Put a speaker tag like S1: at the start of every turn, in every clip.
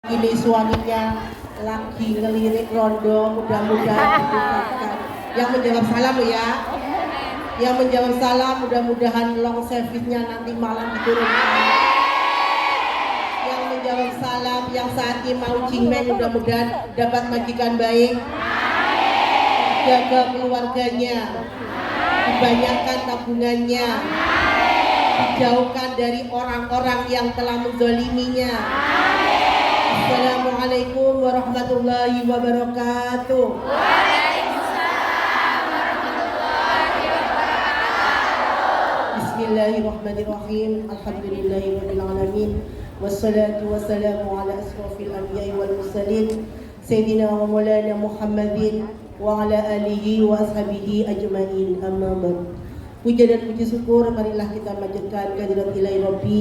S1: Ini suaminya lagi ngelirik rondo, mudah-mudahan dibukakan. Yang menjawab salam lo ya. Yang menjawab salam mudah-mudahan long service-nya nanti malam diturunkan. Yang menjawab salam yang saat ini mau jingmen mudah-mudahan dapat majikan baik. Jaga keluarganya, dibanyakan tabungannya, dijauhkan dari orang-orang yang telah menzaliminya. Assalamualaikum warahmatullahi wabarakatuh.
S2: Waalaikumsalam warahmatullahi wabarakatuh.
S1: Bismillahirrahmanirrahim. Alhamdulillahirabbil alamin. Wassalatu wassalamu ala asrofil anbiya'i wal mursalin Sayyidina wa maulana Muhammadin wa ala alihi wa ashabihi ajma'in. Amma ba'd. Puja dan puji syukur marilah kita panjatkan kehadirat ilahi Rabbi,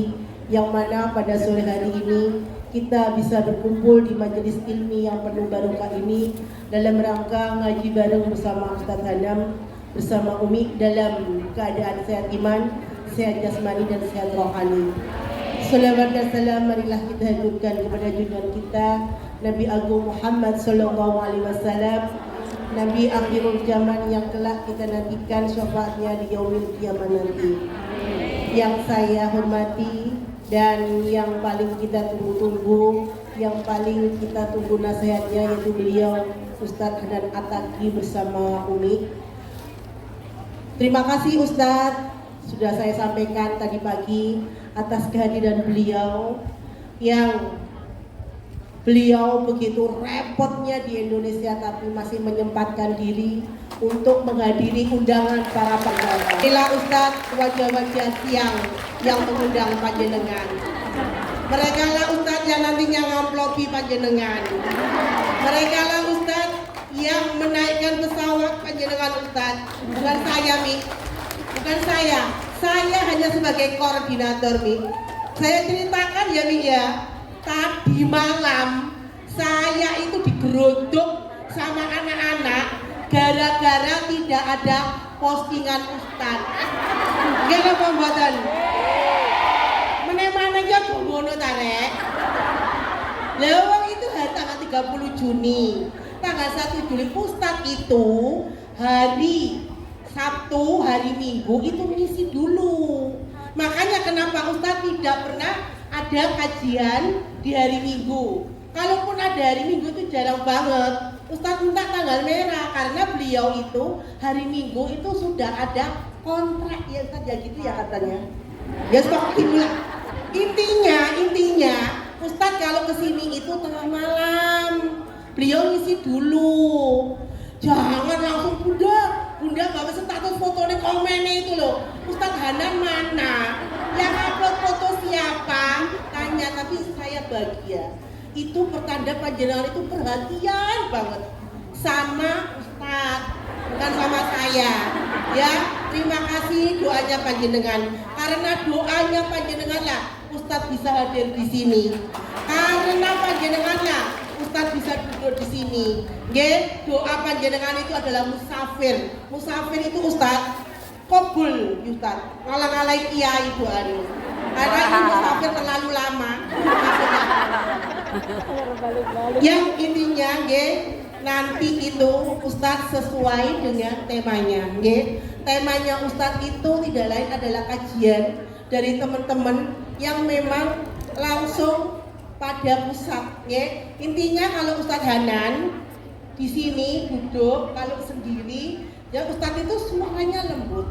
S1: yang mana pada sore hari ini kita bisa berkumpul di majelis ilmi yang penuh barokah ini dalam rangka ngaji bareng bersama Ustaz Hanam, bersama Umi dalam keadaan sehat iman, sehat jasmani dan sehat rohani. Salawat dan salam marilah kita haturkan kepada junjungan kita Nabi Agung Muhammad sallallahu alaihi wasallam, Nabi akhirul zaman yang kelak kita nantikan syafaatnya di yaumil kiamat nanti. Yang saya hormati dan yang paling kita tunggu-tunggu, yang paling kita tunggu nasihatnya, yaitu beliau Ustadz Hanan Ataki bersama Umi. Terima kasih Ustadz, sudah saya sampaikan tadi pagi atas kehadiran beliau, yang beliau begitu repotnya di Indonesia tapi masih menyempatkan diri untuk menghadiri undangan para penggawa. Inilah Ustadz wajah-wajah siang yang mengundang panjenengan. Mereka lah Ustadz yang nantinya ngamplopi panjenengan. Mereka lah Ustadz yang menaikkan pesawat panjenengan Ustadz. Bukan saya Mi, bukan saya. Saya hanya sebagai koordinator Mi. Saya ceritakan ya Mi ya. Tadi malam saya itu digeruduk sama anak-anak gara-gara tidak ada postingan Ustadz. Gak apa mboten? Menemana aja ngono ta rek. Lah wong itu hari tanggal 30 Juni. Tanggal 1 Juli Ustadz itu hari Sabtu, hari Minggu itu ngisi dulu. Makanya kenapa Ustadz tidak pernah ada kajian di hari Minggu. Kalaupun ada hari Minggu itu jarang banget. Ustadz minta tanggal merah karena beliau itu hari Minggu itu sudah ada kontrak ya Ustadz ya gitu ya katanya. Ya seperti itulah. Intinya Ustadz kalau kesini itu tengah malam. Beliau ngisi dulu. Jangan langsung bunda bawa status fotonya komennya itu loh. Ustadz Hanan mana? Yang upload foto siapa? Tanya, tapi saya bahagia. Itu pertanda panjenengan itu perhatian banget sama Ustadz, bukan sama saya. Ya, terima kasih doanya panjenengan. Karena doanya panjenengan lah Ustadz bisa hadir di sini. Karena panjenengan lah Ustadz bisa duduk di sini. Nggih, doa panjenengan itu adalah musafir. Musafir itu Ustadz kobul Ustadz, ngalang-ngalain kiai doanya. Karena ini musafir terlalu lama. Yang intinya nggih, nanti itu Ustadz sesuai dengan temanya nggih. Temanya Ustadz itu tidak lain adalah kajian dari teman-teman yang memang langsung pada pusat nggih. Intinya kalau Ustadz Hanan di sini duduk kalau sendiri ya Ustadz itu suaranya lembut.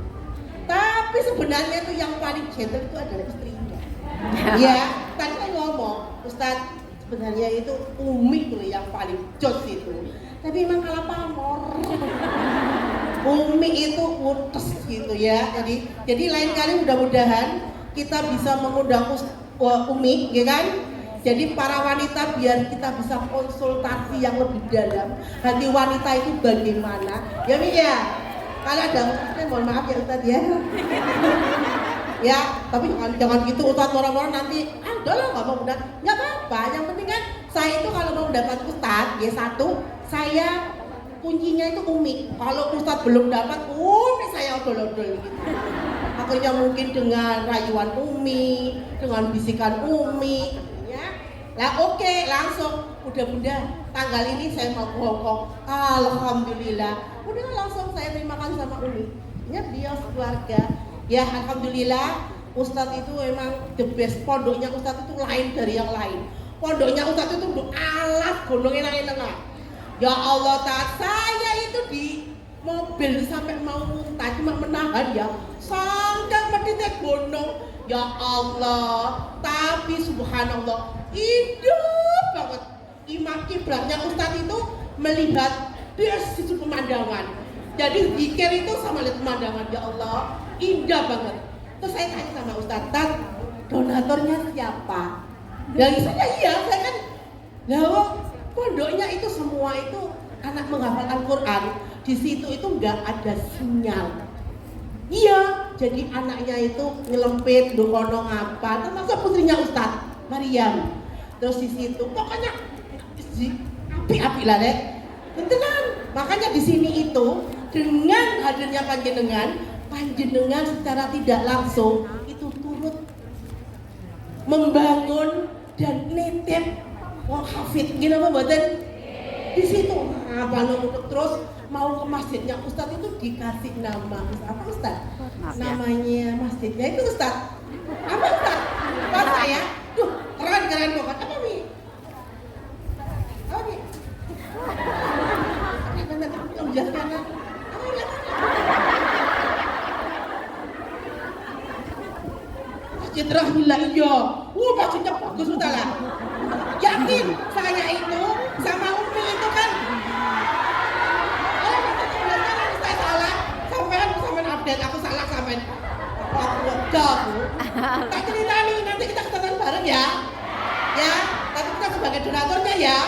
S1: Tapi sebenarnya itu yang paling gentle itu adalah istrinya. Ya, tadi kan ngomong Ustadz sebenarnya itu Umi tuh yang paling jos itu. Tapi emang kalah pamor. Umi itu utes gitu ya. Jadi lain kali mudah-mudahan kita bisa mengundang Umi, ya kan? Jadi para wanita biar kita bisa konsultasi yang lebih dalam. Hati wanita itu bagaimana? Ya Mi ya. Kalau ada Ustadz, mohon maaf ya Ustadz ya. Ya, tapi jangan gitu Ustadz orang-orang nanti udahlah nggak mau udah, nggak apa-apa. Yang penting kan saya itu kalau mau dapat Ustadz, ya satu, saya kuncinya itu Umi. Kalau Ustadz belum dapat, Umi saya odol-odol gitu. Akhirnya mungkin dengan rayuan Umi, dengan bisikan Umi, ya Lah oke, langsung udah bunda tanggal ini saya mau ke Hongkong. Alhamdulillah. Udah langsung saya terima kasih sama Umi. Ingat dia keluarga. Ya alhamdulillah Ustadz itu emang the best. Pondoknya Ustadz itu lain dari yang lain. Pondoknya Ustadz itu alas gunungnya enak-enak. Ya Allah taat saya itu di mobil sampai mau muntah cuma menahan ya. Sampai meditnya gunung. Ya Allah, tapi subhanallah hidup banget. Imam kiblatnya Ustadz itu melihat di situ pemandangan. Jadi zikir itu sama lihat pemandangan. Ya Allah, indah banget. Terus saya tanya sama Ustadz, Tat, donaturnya siapa? Dari saya iya, saya kan lawang pondoknya itu semua itu anak menghafal Al-Quran. Di situ itu nggak ada sinyal. Iya, jadi anaknya itu nyelempit, dokono ngapa, termasuk putrinya Ustadz Maryam. Terus di situ pokoknya api-api lah deh. Tenang, makanya di sini itu dengan hadirnya panjenengan secara tidak langsung itu turut membangun dan nitip wong hafid gini apa mboten? Di situ apa terus mau ke masjidnya Ustadz itu dikasih nama apa Ustadz? Namanya masjidnya itu Ustadz apa Ustadz? Apa saya? Duh keren banget apa nih? Apa nih? Nanti menjelaskan apa nih? Masjid Rahmillah iya. Masjidnya bagus betul lah. Yakin saya itu sama Umi itu kan. Saya salah. Sampean update aku salah sampean. Aku lega. Tak cerita nih nanti kita ketemu bareng ya. Ya, tapi kita sebagai donaturnya ya.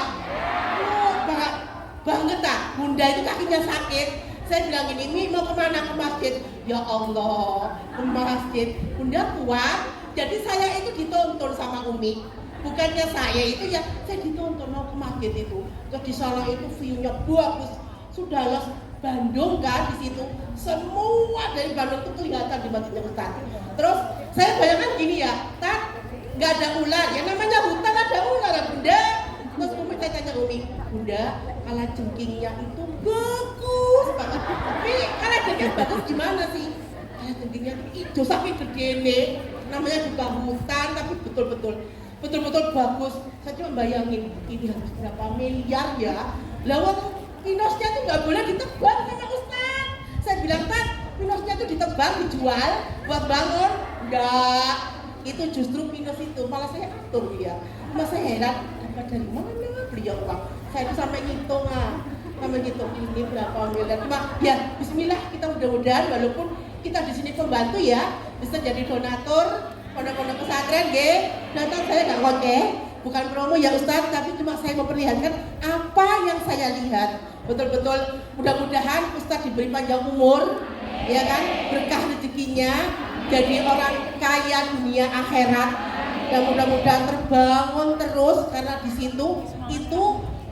S1: Banget tak. Bunda itu kakinya sakit. Saya bilang gini, Mi mau kemana ke masjid? Ya Allah, ke masjid. Bunda kuat. Jadi saya itu dituntun sama Umi. Bukannya saya itu ya, saya dituntun mau ke masjid itu. Terus di sana itu view-nya bagus. Sudah los Bandung kan di situ. Semua dari Bandung itu kelihatan di masjidnya Ustaz. Terus saya bayangkan gini ya, Tat, nggak ada ular. Ya namanya hutan ada ular ya Bunda. Terus Umi saya tanya Umi, Bunda, kala jengkingnya itu bagus banget. Tapi kala jengking bagus gimana sih? Kala jengkingnya hijau sampai gede nih. Namanya juga hutan tapi betul-betul bagus. Saya cuma bayangin ini harus berapa miliar ya. Lawat pinusnya itu nggak boleh ditebang sama Ustaz. Saya bilang Pak, pinusnya itu ditebang dijual buat bangun. Enggak, itu justru pinus itu malah saya atur dia. Mas saya heran dapat dari mana beliau uang. Saya itu sampai ngitung sampai ngitung ini berapa miliar. Cuma ya Bismillah kita mudah-mudahan walaupun kita di sini pembantu ya bisa jadi donatur pondok-pondok pesantren nggih. Donatur saya nggak ngoceh, bukan promo ya Ustaz, tapi cuma saya memperlihatkan apa yang saya lihat. Betul-betul mudah-mudahan Ustaz diberi panjang umur, ya kan, berkah rezekinya, jadi orang kaya dunia akhirat, dan mudah-mudahan terbangun terus karena di situ itu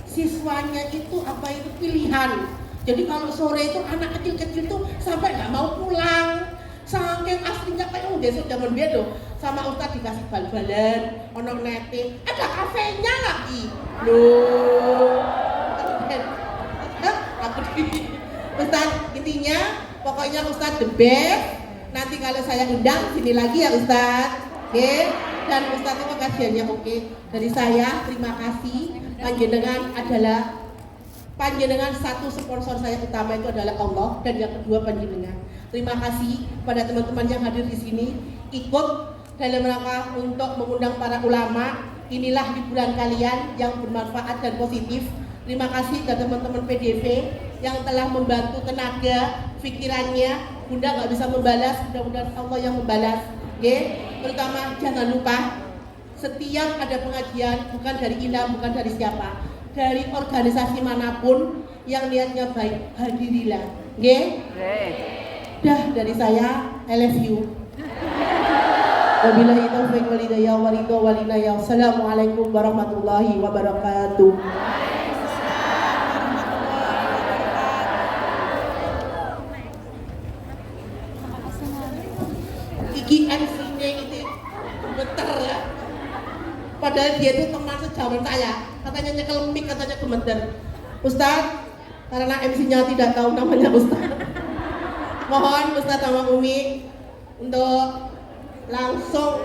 S1: siswanya itu apa itu pilihan. Jadi kalau sore itu anak kecil-kecil tuh sampai nggak mau pulang, saking aslinya kayak besok zaman biar loh. Sama Ustaz dikasih bal-balan, ono netting, ada kafenya lagi. Loh, aku di Ustaz intinya pokoknya Ustaz the best. Nanti kalau saya undang sini lagi ya Ustaz, oke? Dan Ustaz itu kasihannya oke. Dari saya terima kasih. Panjenengan satu sponsor saya utama itu adalah Allah dan yang kedua panjenengan. Terima kasih pada teman-teman yang hadir di sini ikut dalam rangka untuk mengundang para ulama. Inilah hiburan kalian yang bermanfaat dan positif. Terima kasih kepada teman-teman PDV yang telah membantu tenaga, pikirannya. Bunda nggak bisa membalas, mudah-mudahan Allah yang membalas. Oke? Terutama jangan lupa setiap ada pengajian bukan dari Ilham, bukan dari siapa, dari organisasi manapun yang niatnya baik, hadirilah. Oke? Dah dari saya, I love you. Wabillahi taufiq wal hidayah wa ridha wal inayah. Assalamualaikum warahmatullahi wabarakatuh. Iki MC-nya itu beter ya. Padahal dia itu teman sejauhan saya. Katanya nyekel mic, katanya gemeter. Ustadz, karena MC-nya tidak tahu namanya Ustadz, mohon Ustadz sama Umi untuk langsung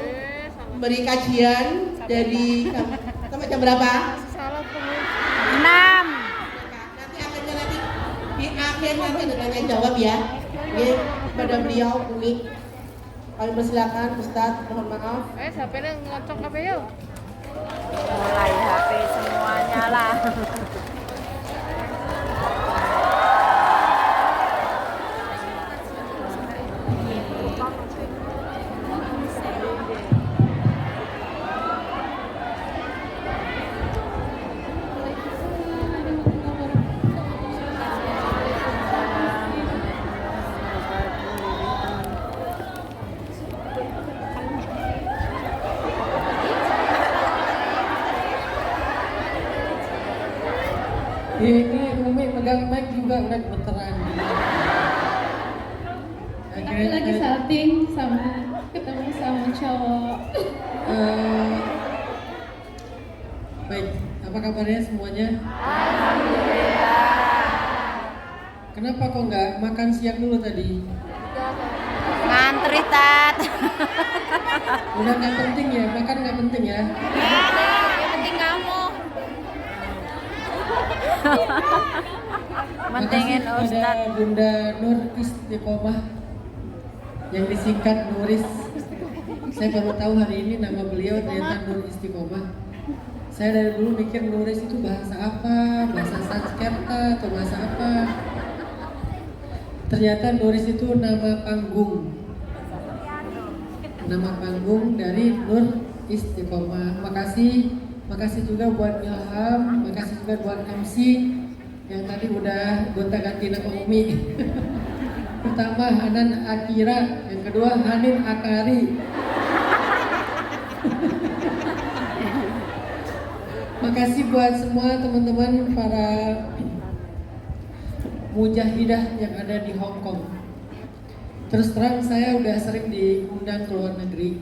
S1: beri kajian dari sampai jam berapa?
S2: 6.
S1: Nanti akhirnya nanti di akhir nanti ada tanya jawab ya. Oke, kepada beliau Umi. Kami persilakan Ustadz, mohon maaf.
S2: HP-nya ngocok apa yuk? Mulai HP semuanya lah.
S3: Ini Umi pegang mic juga udah gemeteran.
S4: Aku lagi salting sama ketemu sama cowok.
S3: Baik, apa kabarnya semuanya?
S2: Alhamdulillah.
S3: Kenapa kok nggak makan siang dulu tadi?
S2: Ngantri tat.
S3: Udah nggak penting ya, makan nggak penting ya.
S2: Yang penting kamu. Mentingin
S3: Makasih
S2: Ustadz.
S3: kepada Bunda Nur Istiqomah yang disingkat Nuris. Saya baru tahu hari ini nama beliau ternyata Nur Istiqomah. Saya dari dulu mikir Nuris itu bahasa apa, bahasa Sanskerta atau bahasa apa. Ternyata Nuris itu nama panggung. Nama panggung dari Nur Istiqomah. Makasih juga buat Ilham, makasih juga buat MC yang tadi udah gonta-ganti nama Umi. Pertama Hanan Akira, yang kedua Hanin Akari. Makasih buat semua teman-teman para mujahidah yang ada di Hong Kong. Terus terang saya udah sering diundang ke luar negeri.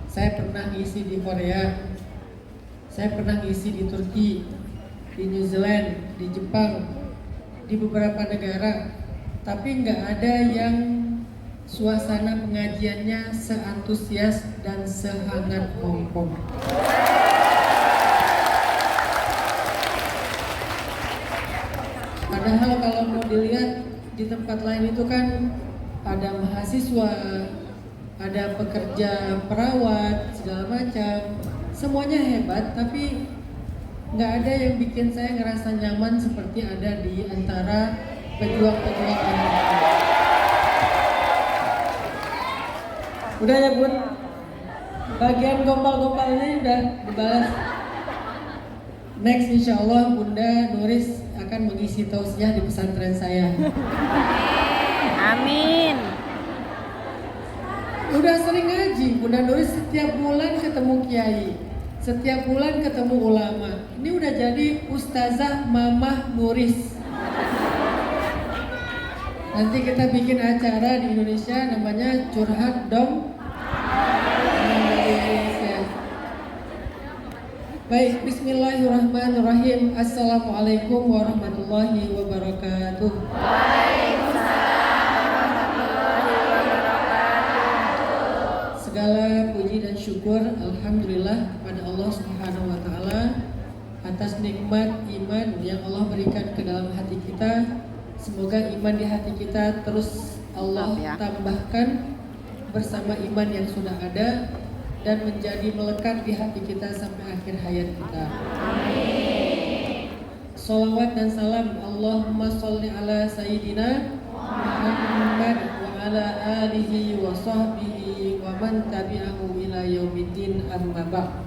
S3: Saya pernah ngisi di Korea, saya pernah ngisi di Turki, di New Zealand, di Jepang, di beberapa negara. Tapi nggak ada yang suasana pengajiannya seantusias dan sehangat Hong Kong. Padahal kalau mau dilihat di tempat lain itu kan ada mahasiswa, ada pekerja perawat, segala macam. Semuanya hebat, tapi nggak ada yang bikin saya ngerasa nyaman seperti ada di antara pejuang-pejuang yang lain. Udah ya Bun, bagian gombal-gombal ini udah dibalas. Next insya Allah Bunda Nuris akan mengisi tausiah di pesantren saya.
S2: Amin.
S3: Udah sering ngaji, Bunda Nuris setiap bulan ketemu kiai, setiap bulan ketemu ulama. Ini udah jadi Ustazah Mamah Nuris. Nanti kita bikin acara di Indonesia namanya Curhat Dong. Baik, bismillahirrahmanirrahim. Assalamualaikum warahmatullahi wabarakatuh. Segala puji dan syukur alhamdulillah kepada Allah Subhanahu wa taala atas nikmat iman yang Allah berikan ke dalam hati kita. Semoga iman di hati kita terus Allah tambahkan bersama iman yang sudah ada dan menjadi melekat di hati kita sampai akhir hayat kita. Amin. Salawat dan salam Allahumma sholli ala Sayyidina Muhammad wa ala alihi wa sahbihi wa man tabi'ahu ila yaumiddin amma ba'd.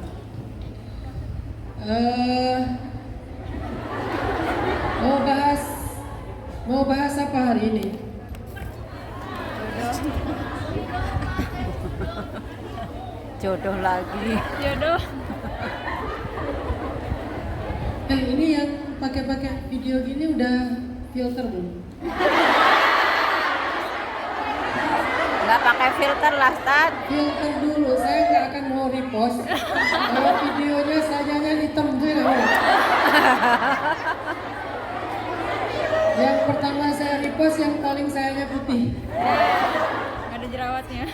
S3: Mau bahas apa hari ini?
S2: Jodoh lagi.
S4: Jodoh.
S3: Ini yang pakai video gini udah filter belum?
S2: Nggak Nggak pakai filter lah, Ustaz.
S3: Filter dulu, saya nggak akan mau repost. Kalau videonya sajanya hitam tuh ya. Yang pertama saya repost, yang paling sayanya putih.
S2: Nggak ada jerawatnya.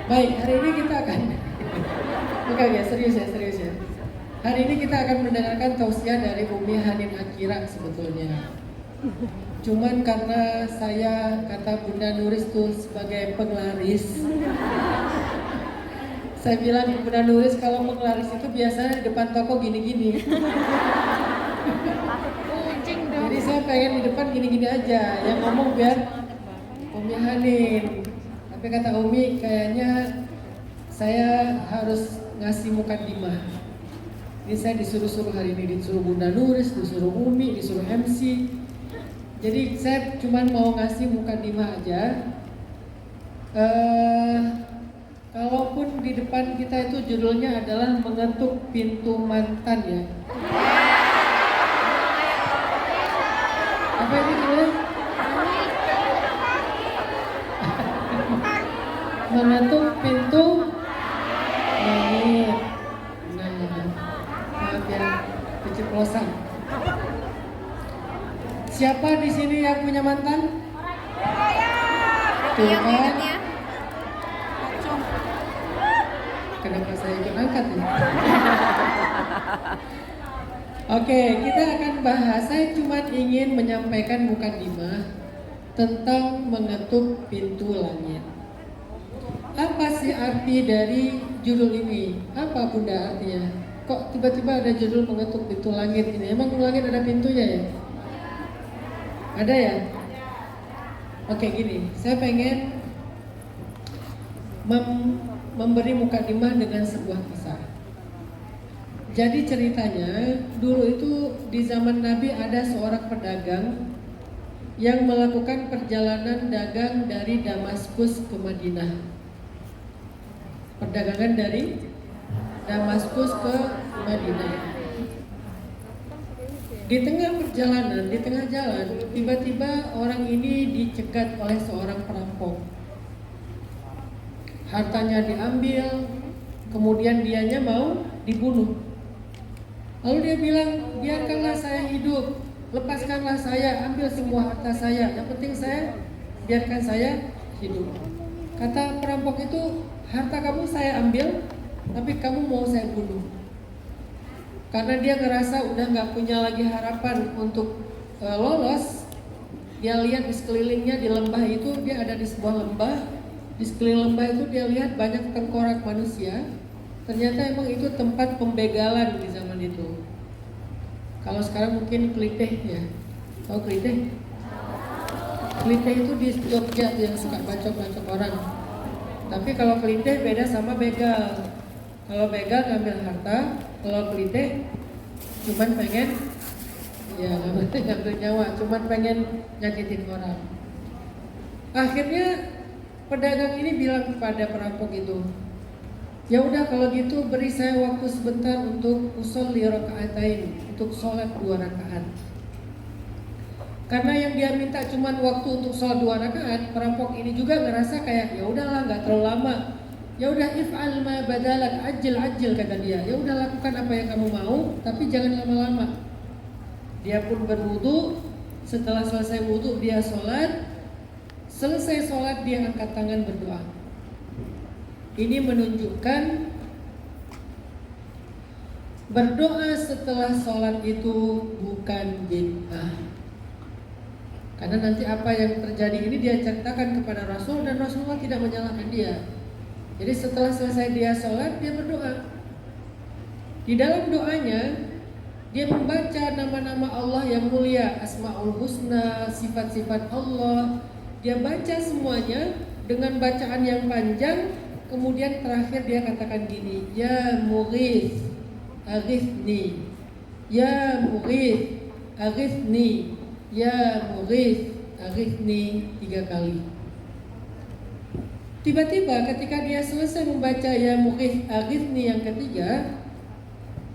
S3: Baik, hari ini kita akan bukan ya, serius ya. Hari ini kita akan mendengarkan tausiah dari Umi Hanin Akira sebetulnya. Cuman karena saya kata Bunda Nuris tuh sebagai penglaris, saya bilang Bunda Nuris kalau penglaris itu biasanya di depan toko gini-gini. Jadi saya pengen di depan gini-gini aja, yang ngomong biar Umi Hanin. Tapi kata Umi kayaknya saya harus ngasih mukadimah. Ini saya disuruh-suruh hari ini, disuruh Bunda Nuris, disuruh Umi, disuruh MC. Jadi saya cuma mau ngasih mukadimah aja. Kalaupun di depan kita itu judulnya adalah mengetuk pintu mantan ya. Apa ini judulnya? Mengetuk pintu langit. Maaf ya, keceplosan. Siapa di sini yang punya mantan? Tuh kan? Kenapa saya ikut angkat ya? Oke, kita akan bahas. Saya cuma ingin menyampaikan mukadimah tentang mengetuk pintu langit. Apa sih arti dari judul ini? Apa Bunda artinya? Kok tiba-tiba ada judul mengetuk pintu langit ini? Emang langit ada pintunya ya? Ada ya? Oke gini, saya pengen memberi mukadimah dengan sebuah kisah. Jadi ceritanya, dulu itu di zaman Nabi ada seorang pedagang yang melakukan perjalanan dagang dari Damaskus ke Madinah. Perdagangan dari Damaskus ke Madinah. Di tengah perjalanan, di tengah jalan, tiba-tiba orang ini dicegat oleh seorang perampok. Hartanya diambil, kemudian dianya mau dibunuh. Lalu dia bilang, biarkanlah saya hidup, lepaskanlah saya, ambil semua harta saya. Yang penting biarkan saya hidup. Kata perampok itu, harta kamu saya ambil, tapi kamu mau saya bunuh. Karena dia ngerasa udah nggak punya lagi harapan untuk lolos. Dia lihat di sekelilingnya di lembah itu, dia ada di sebuah lembah. Di sekeliling lembah itu dia lihat banyak tengkorak manusia. Ternyata emang itu tempat pembegalan di zaman itu. Kalau sekarang mungkin kelitih ya. Tahu kelitih? Kelitih itu di Jogja yang suka bacok-bacok orang. Tapi kalau kelitih beda sama begal. Kalau begal ngambil harta, kalau kelitih cuman pengen ya ngambil nyawa, cuman pengen nyakitin orang. Akhirnya pedagang ini bilang kepada perampok itu, ya udah kalau gitu beri saya waktu sebentar untuk usolli rakaatain, untuk sholat 2 rakaat. Karena yang dia minta cuman waktu untuk sholat 2 rakaat, perampok ini juga ngerasa kayak ya udahlah nggak terlalu lama. Ya udah if'al ma badalak, ajil kata dia. Ya udah lakukan apa yang kamu mau, tapi jangan lama-lama. Dia pun berwudu. Setelah selesai wudu dia sholat. Selesai sholat dia angkat tangan berdoa. Ini menunjukkan berdoa setelah sholat itu bukan bid'ah. Karena nanti apa yang terjadi ini dia ceritakan kepada Rasul dan Rasulullah tidak menyalahkan dia. Jadi setelah selesai dia sholat, dia berdoa. Di dalam doanya, dia membaca nama-nama Allah yang mulia, Asmaul Husna, sifat-sifat Allah. Dia baca semuanya dengan bacaan yang panjang. Kemudian terakhir dia katakan gini, Ya Mughith, aghithni. Ya Mughith, aghithni. Ya Mughith, aghithni 3 kali. Tiba-tiba ketika dia selesai membaca Ya Mughith Aghithni yang ketiga,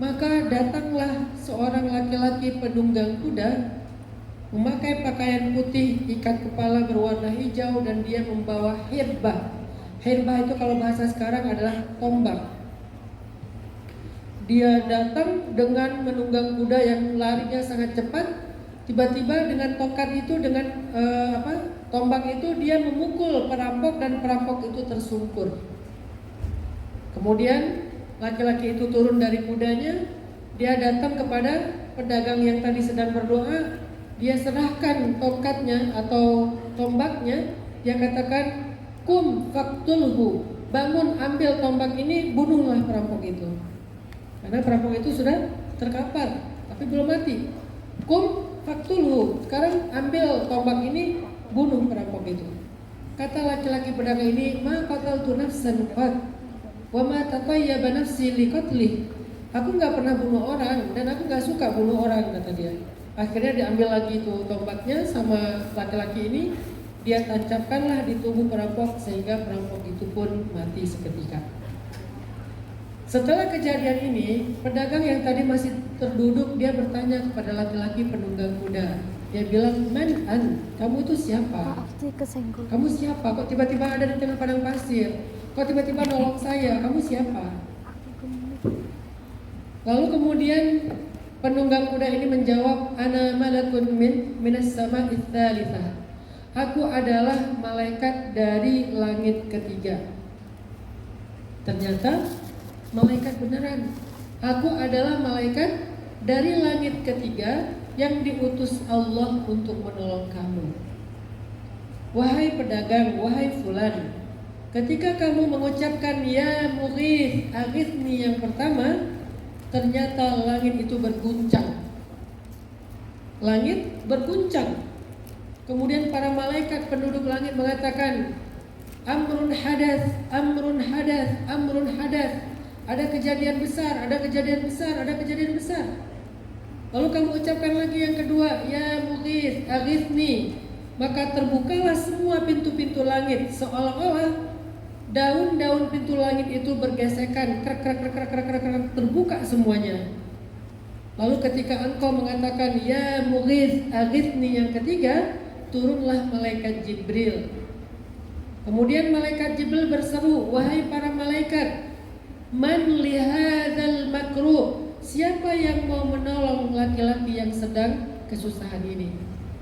S3: maka datanglah seorang laki-laki penunggang kuda memakai pakaian putih, ikat kepala berwarna hijau dan dia membawa hirbah. Hirbah itu kalau bahasa sekarang adalah tombak. Dia datang dengan menunggang kuda yang larinya sangat cepat. Tiba-tiba dengan tongkat itu, dengan tombak itu dia memukul perampok dan perampok itu tersungkur. Kemudian laki-laki itu turun dari kudanya, dia datang kepada pedagang yang tadi sedang berdoa, dia serahkan tongkatnya atau tombaknya, dia katakan, "Kum faktulhu, bangun ambil tombak ini, bunuhlah perampok itu." Karena perampok itu sudah terkapar, tapi belum mati. "Kum faktulhu, sekarang ambil tombak ini, bunuh perampok itu." Kata laki-laki pedagang ini, "Ma qataltu nafsan qat wa ma tatayyaba nafsi liqatlih." Aku nggak pernah bunuh orang dan aku nggak suka bunuh orang, kata dia. Akhirnya diambil lagi itu tombaknya sama laki-laki ini, dia tancapkanlah di tubuh perampok sehingga perampok itu pun mati seketika. Setelah kejadian ini, pedagang yang tadi masih terduduk, dia bertanya kepada laki-laki penunggang kuda. Dia bilang, "Man an, kamu itu siapa? Kamu siapa? Kok tiba-tiba ada di tengah padang pasir? Kok tiba-tiba nolong saya? Kamu siapa?" Lalu kemudian penunggang kuda ini menjawab, "Ana malakun minas sama'its tsalitsah." Aku adalah malaikat dari langit ketiga. Ternyata malaikat beneran. Aku adalah malaikat dari langit ketiga yang diutus Allah untuk menolong kamu. Wahai pedagang, wahai fulan, ketika kamu mengucapkan ya mughith, aghithni yang pertama, ternyata langit itu berguncang. Langit berguncang. Kemudian para malaikat penduduk langit mengatakan, amrun hadath, amrun hadath, amrun hadath. Ada kejadian besar, ada kejadian besar, ada kejadian besar. Lalu kamu ucapkan lagi yang kedua, ya mughith, aghithni. Maka terbukalah semua pintu-pintu langit, seolah-olah daun-daun pintu langit itu bergesekan, terbuka semuanya. Lalu ketika engkau mengatakan ya mughith aghithni yang ketiga, turunlah malaikat Jibril. Kemudian malaikat Jibril berseru, wahai para malaikat, man lihadzal makruh, siapa yang mau menolong laki-laki yang sedang kesusahan ini?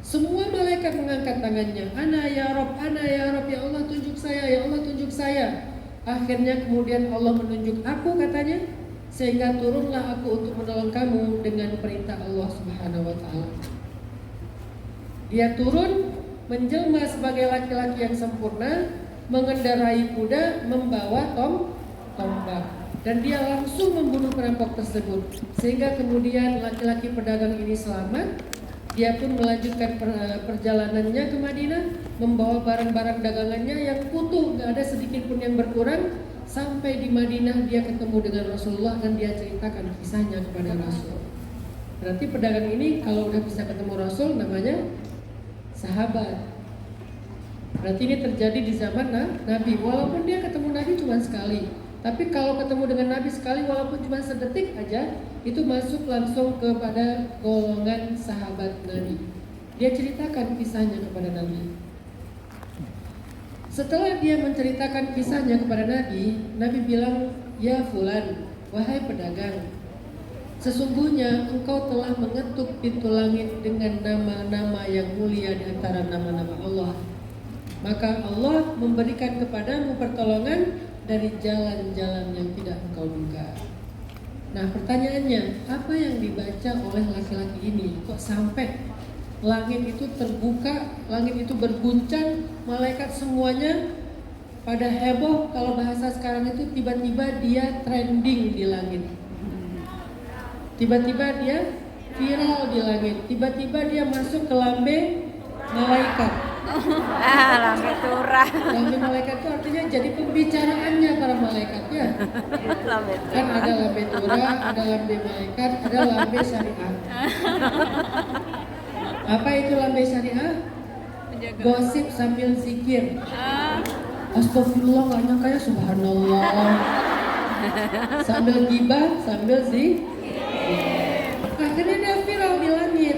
S3: Semua malaikat mengangkat tangannya. Ana ya Rabb, ana ya Rabb, ya Allah tunjuk saya, ya Allah tunjuk saya. Akhirnya kemudian Allah menunjuk aku, katanya, sehingga turunlah aku untuk menolong kamu dengan perintah Allah Subhanahu wa taala. Dia turun menjelma sebagai laki-laki yang sempurna, mengendarai kuda, membawa tombak, dan dia langsung membunuh perampok tersebut. Sehingga kemudian laki-laki pedagang ini selamat. Dia pun melanjutkan perjalanannya ke Madinah, membawa barang-barang dagangannya yang utuh, gak ada sedikit pun yang berkurang. Sampai di Madinah dia ketemu dengan Rasulullah dan dia ceritakan kisahnya kepada Rasul. Berarti pedagang ini kalau udah bisa ketemu Rasul namanya sahabat. Berarti ini terjadi di zaman Nabi. Walaupun dia ketemu Nabi cuma sekali, tapi kalau ketemu dengan Nabi sekali walaupun cuma sedetik aja, itu masuk langsung kepada golongan sahabat Nabi. Dia ceritakan kisahnya kepada Nabi. Setelah dia menceritakan kisahnya kepada Nabi, Nabi bilang, ya fulan, wahai pedagang, sesungguhnya engkau telah mengetuk pintu langit dengan nama-nama yang mulia di antara nama-nama Allah. Maka Allah memberikan kepadamu pertolongan dari jalan-jalan yang tidak engkau duga. Nah pertanyaannya, apa yang dibaca oleh laki-laki ini? Kok sampai langit itu terbuka, langit itu berguncang, malaikat semuanya pada heboh. Kalau bahasa sekarang itu tiba-tiba dia trending di langit. Tiba-tiba dia viral di langit. Tiba-tiba dia masuk ke lambe malaikat.
S2: Lambe turah.
S3: Lambe malaikat itu artinya jadi pembicaraannya para malaikat ya. Kan ada lambe turah, ada lambe malaikat, ada lambe syariah. Apa itu lambe syariah? Gosip sambil zikir. Astagfirullah, gak nyangka ya, subhanallah. Sambil gibah, sambil zikir. Akhirnya dia viral di langit.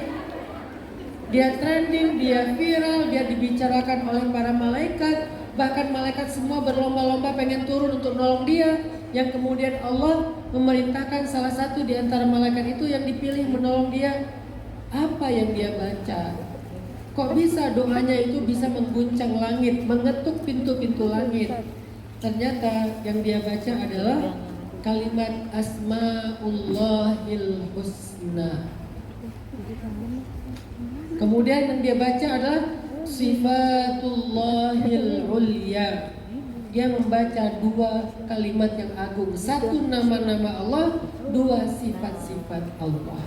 S3: Dia trending, dia viral, dia dibicarakan oleh para malaikat. bahkan malaikat semua berlomba-lomba pengen turun untuk nolong dia, yang kemudian Allah memerintahkan salah satu di antara malaikat itu yang dipilih menolong dia. Apa yang dia baca? Kok bisa doanya itu bisa mengguncang langit, mengetuk pintu-pintu langit? Ternyata yang dia baca adalah kalimat Asmaullahil Husna. Kemudian yang dia baca adalah Sifatullahil Ulya. Dia membaca dua kalimat yang agung, satu nama-nama Allah, dua sifat-sifat Allah.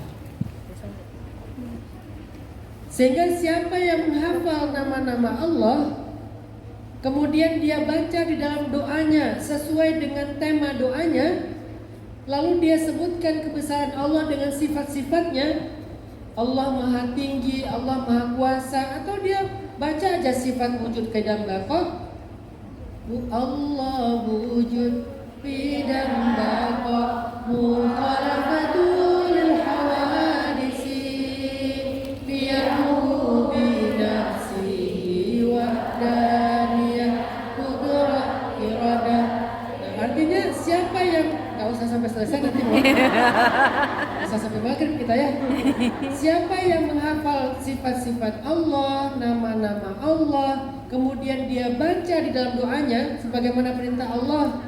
S3: Sehingga siapa yang menghafal nama-nama Allah, kemudian dia baca di dalam doanya sesuai dengan tema doanya, lalu dia sebutkan kebesaran Allah dengan sifat-sifatnya, Allah Maha Tinggi, Allah Maha Kuasa, atau dia baca aja sifat wujud qidam baqa, Allah wujud qidam baqa mukhalafatu lil hawadisi biyahu bi nafsihi wahdaniyah qudrah iradah. Nah, artinya siapa yang gak usah sampai selesai nanti mau bisa sampai maghrib kita ya. Siapa yang menghafal sifat-sifat Allah, nama-nama Allah, kemudian dia baca di dalam doanya sebagaimana perintah Allah,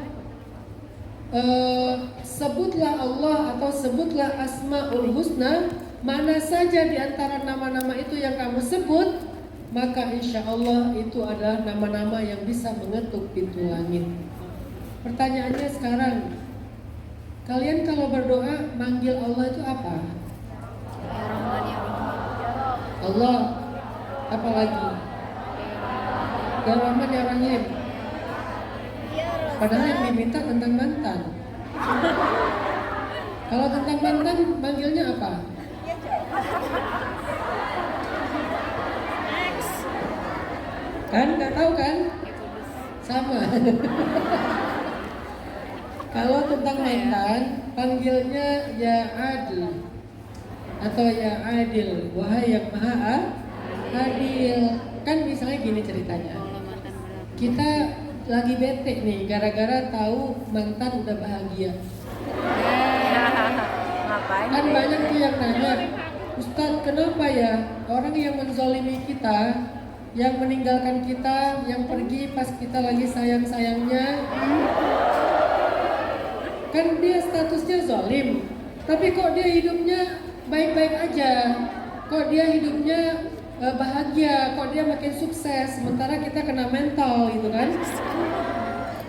S3: sebutlah Allah atau sebutlah Asmaul Husna, mana saja di antara nama-nama itu yang kamu sebut, maka insya Allah itu adalah nama-nama yang bisa mengetuk pintu langit. Pertanyaannya sekarang, kalian kalau berdoa manggil Allah itu apa? Allah, apa lagi? Ya Rahman ya Rahim. Padahal yang diminta tentang mantan. Kalau tentang mantan manggilnya apa? Kan nggak tahu kan? Sama. Kalau tentang mantan panggilnya ya Adil atau ya Adil, wahai yang maha adil. Kan misalnya gini ceritanya, kita lagi bete nih gara-gara tahu mantan udah bahagia.
S2: Ngapain?
S3: Kan banyak tuh yang nanya, Ustadz kenapa ya orang yang menzolimi kita, yang meninggalkan kita, yang pergi pas kita lagi sayang-sayangnya, kan dia statusnya zolim, tapi kok dia hidupnya baik-baik aja, kok dia hidupnya bahagia, kok dia makin sukses, sementara kita kena mental gitu kan.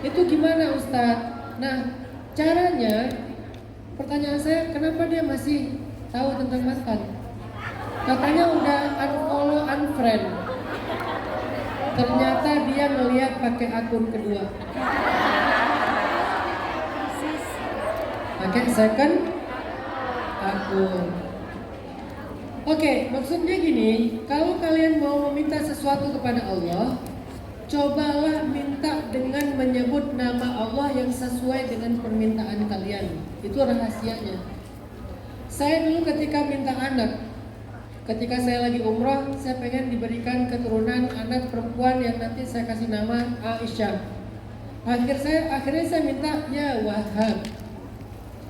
S3: Itu gimana Ustadz? Nah caranya, pertanyaan saya, kenapa dia masih tahu tentang mantan? Katanya udah unfollow, unfriend, ternyata dia ngeliat pakai akun kedua, pakai second akun. Oke, maksudnya gini, kalau kalian mau meminta sesuatu kepada Allah, cobalah minta dengan menyebut nama Allah yang sesuai dengan permintaan kalian. Itu rahasianya. Saya dulu ketika minta anak, ketika saya lagi umroh, saya pengen diberikan keturunan anak perempuan yang nanti saya kasih nama Aisyah. Akhirnya saya minta, ya Wahhab,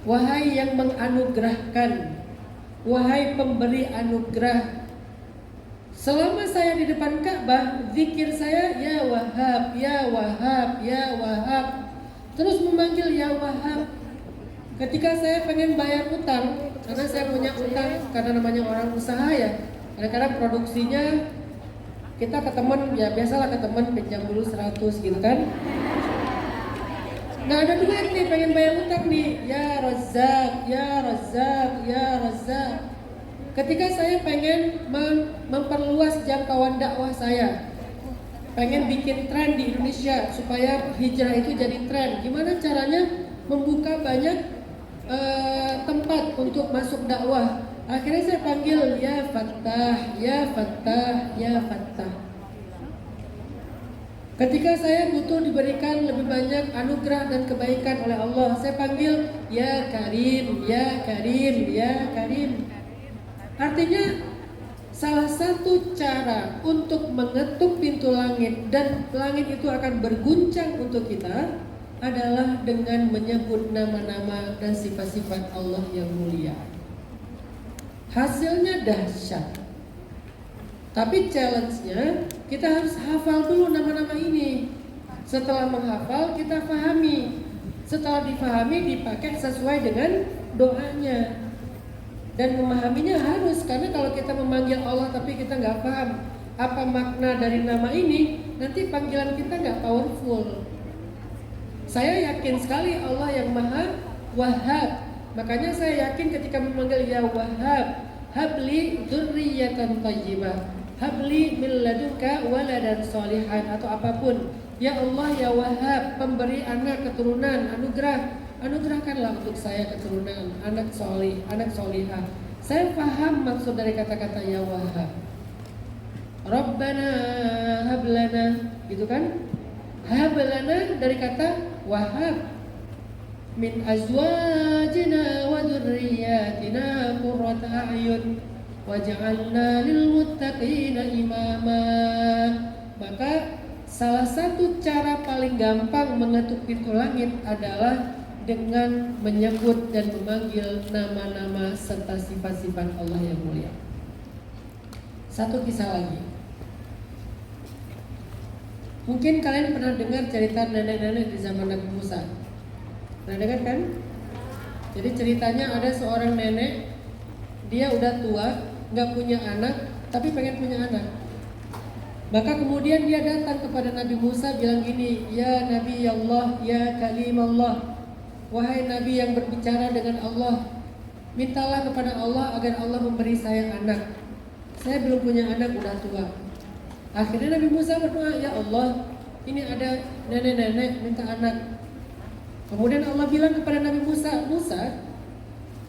S3: wahai yang menganugerahkan, wahai pemberi anugerah. Selama saya di depan Ka'bah, zikir saya ya Wahhab, ya Wahhab, ya Wahhab, terus memanggil ya Wahhab. Ketika saya pengen bayar utang, karena saya punya utang, karena namanya orang usaha ya, kadang-kadang produksinya kita ke teman, ya biasalah ke teman pinjam dulu 100 gitu kan. Nah ada duit nih, pengen bayar utang nih, ya Razzaq, ya Razzaq, ya Razzaq. Ketika saya pengen memperluas jangkauan dakwah saya, pengen bikin tren di Indonesia supaya hijrah itu jadi tren, gimana caranya membuka banyak tempat untuk masuk dakwah? Akhirnya saya panggil ya Fattah, ya Fattah, ya Fattah. Ketika saya butuh diberikan lebih banyak anugerah dan kebaikan oleh Allah, saya panggil ya Karim, ya Karim, ya Karim. Artinya salah satu cara untuk mengetuk pintu langit dan langit itu akan berguncang untuk kita adalah dengan menyebut nama-nama dan sifat-sifat Allah yang mulia. Hasilnya dahsyat. Tapi challenge-nya kita harus hafal dulu nama-nama ini. Setelah menghafal kita pahami. Setelah dipahami dipakai sesuai dengan doanya. Dan memahaminya harus, karena kalau kita memanggil Allah tapi kita nggak paham apa makna dari nama ini, nanti panggilan kita nggak powerful. Saya yakin sekali Allah yang Maha Wahhab. Makanya saya yakin ketika memanggil Ya Wahhab, habli dzurriyyatan thayyibah, habli min ladunka waladan sholihan, atau apapun. Ya Allah ya Wahhab, pemberi anak keturunan, anugerahkanlah untuk saya keturunan, anak solih, anak solihah. Saya paham maksud dari kata-kata Ya Wahhab. Rabbana hablana, gitu kan? Hablana dari kata Wahhab. Min azwajina wa dzurriyyatina qurrata a'yun waj'alna lil muttaqina imama. Maka salah satu cara paling gampang mengetuk pintu langit adalah dengan menyebut dan memanggil nama-nama serta sifat-sifat Allah yang mulia. Satu kisah lagi. Mungkin kalian pernah dengar cerita nenek-nenek di zaman Nabi Musa. Pernah dengar kan? Jadi ceritanya ada seorang nenek, dia udah tua, nggak punya anak, tapi pengen punya anak. Maka kemudian dia datang kepada Nabi Musa bilang gini, ya Nabi Allah, ya Kalim Allah, wahai Nabi yang berbicara dengan Allah, mintalah kepada Allah agar Allah memberi saya anak. Saya belum punya anak, udah tua. Akhirnya Nabi Musa berdoa, ya Allah, ini ada nenek-nenek minta anak. Kemudian Allah bilang kepada Nabi Musa, Musa,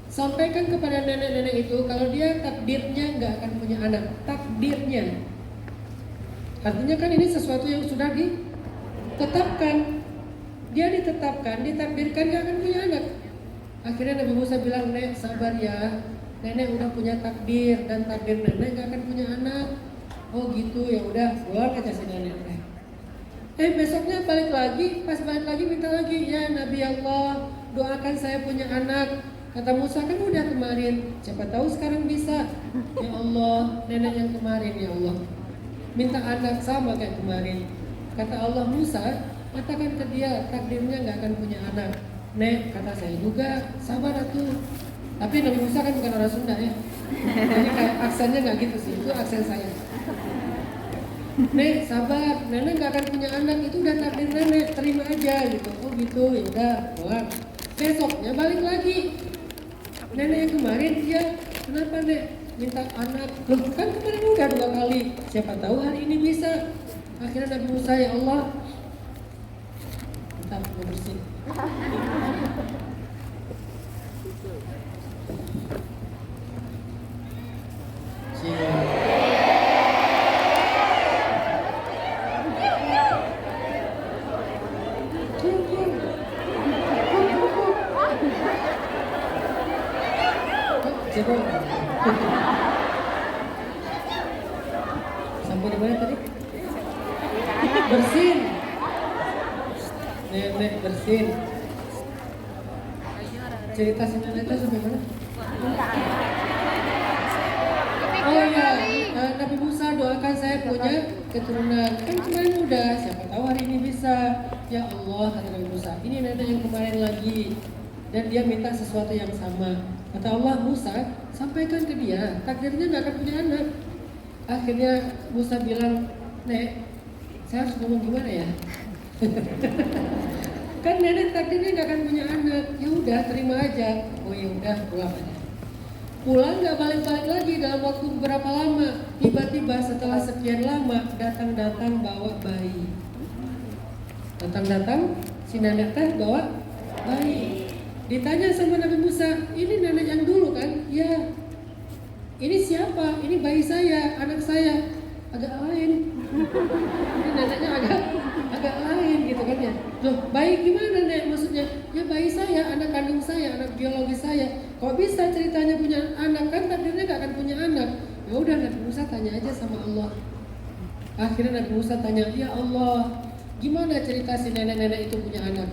S3: sampaikan kepada nenek-nenek itu kalau dia takdirnya nggak akan punya anak, takdirnya. Artinya kan ini sesuatu yang sudah ditetapkan. Dia ditetapkan, ditakdirkan gak akan punya anak. Akhirnya Nabi Musa bilang, Nek sabar ya, nenek udah punya takdir dan takdir nenek gak akan punya anak. Oh gitu, ya udah pulang aja si nenek. Besoknya balik lagi, pas balik lagi minta lagi, ya Nabi Allah, doakan saya punya anak. Kata Musa, kan udah kemarin, siapa tahu sekarang bisa. Ya Allah, nenek yang kemarin ya Allah, minta anak sama kayak kemarin. Kata Allah, Musa, katakan ke dia takdirnya nggak akan punya anak. Nek, kata saya juga, sabar atuh. Tapi Nabi Musa kan bukan orang Sunda ya, jadi kayak aksennya nggak gitu sih, itu aksen saya. Nek, sabar, nenek nggak akan punya anak, itu udah takdir nenek, terima aja gitu. Oh gitu, ya udah pulang. Besoknya balik lagi, nenek yang kemarin dia, kenapa Nek minta anak? Loh, kan kemarin udah 2 kali, siapa tahu hari ini bisa. Akhirnya Nabi Musa, ya Allah, kita mau bersih. Sampai di mana tadi? Bersin. Nenek bersin. Cerita si nenek itu sampai mana? Oh ya, Nabi Musa doakan saya punya keturunan. Kan kemarin udah, siapa tahu hari ini bisa. Ya Allah, kata Nabi Musa, ini nenek yang kemarin lagi. Dan dia minta sesuatu yang sama. Kata Allah, Musa, sampaikan ke dia, takdirnya gak akan punya anak. Akhirnya Musa bilang, Nek, saya harus ngomong gimana ya? Kan nenek takdirnya gak akan punya anak. Ya udah, terima aja. Oh ya udah, pulang aja. Pulang gak balik-balik lagi dalam waktu berapa lama. Tiba-tiba setelah sekian lama datang-datang bawa bayi. Datang-datang si nenek teh bawa bayi. Ditanya sama Nabi Musa, ini nenek yang dulu kan? Ya. Ini siapa? Ini bayi saya, anak saya. Agak lain. Ini neneknya agak lain gitu kan ya. Loh, bayi gimana Nek? Maksudnya, ya bayi saya, anak kandung saya, anak biologis saya. Kok bisa ceritanya punya anak? Kan takdirnya gak akan punya anak. Ya udah, Nabi Musa tanya aja sama Allah. Akhirnya Nabi Musa tanya, ya Allah, gimana cerita si nenek-nenek itu punya anak?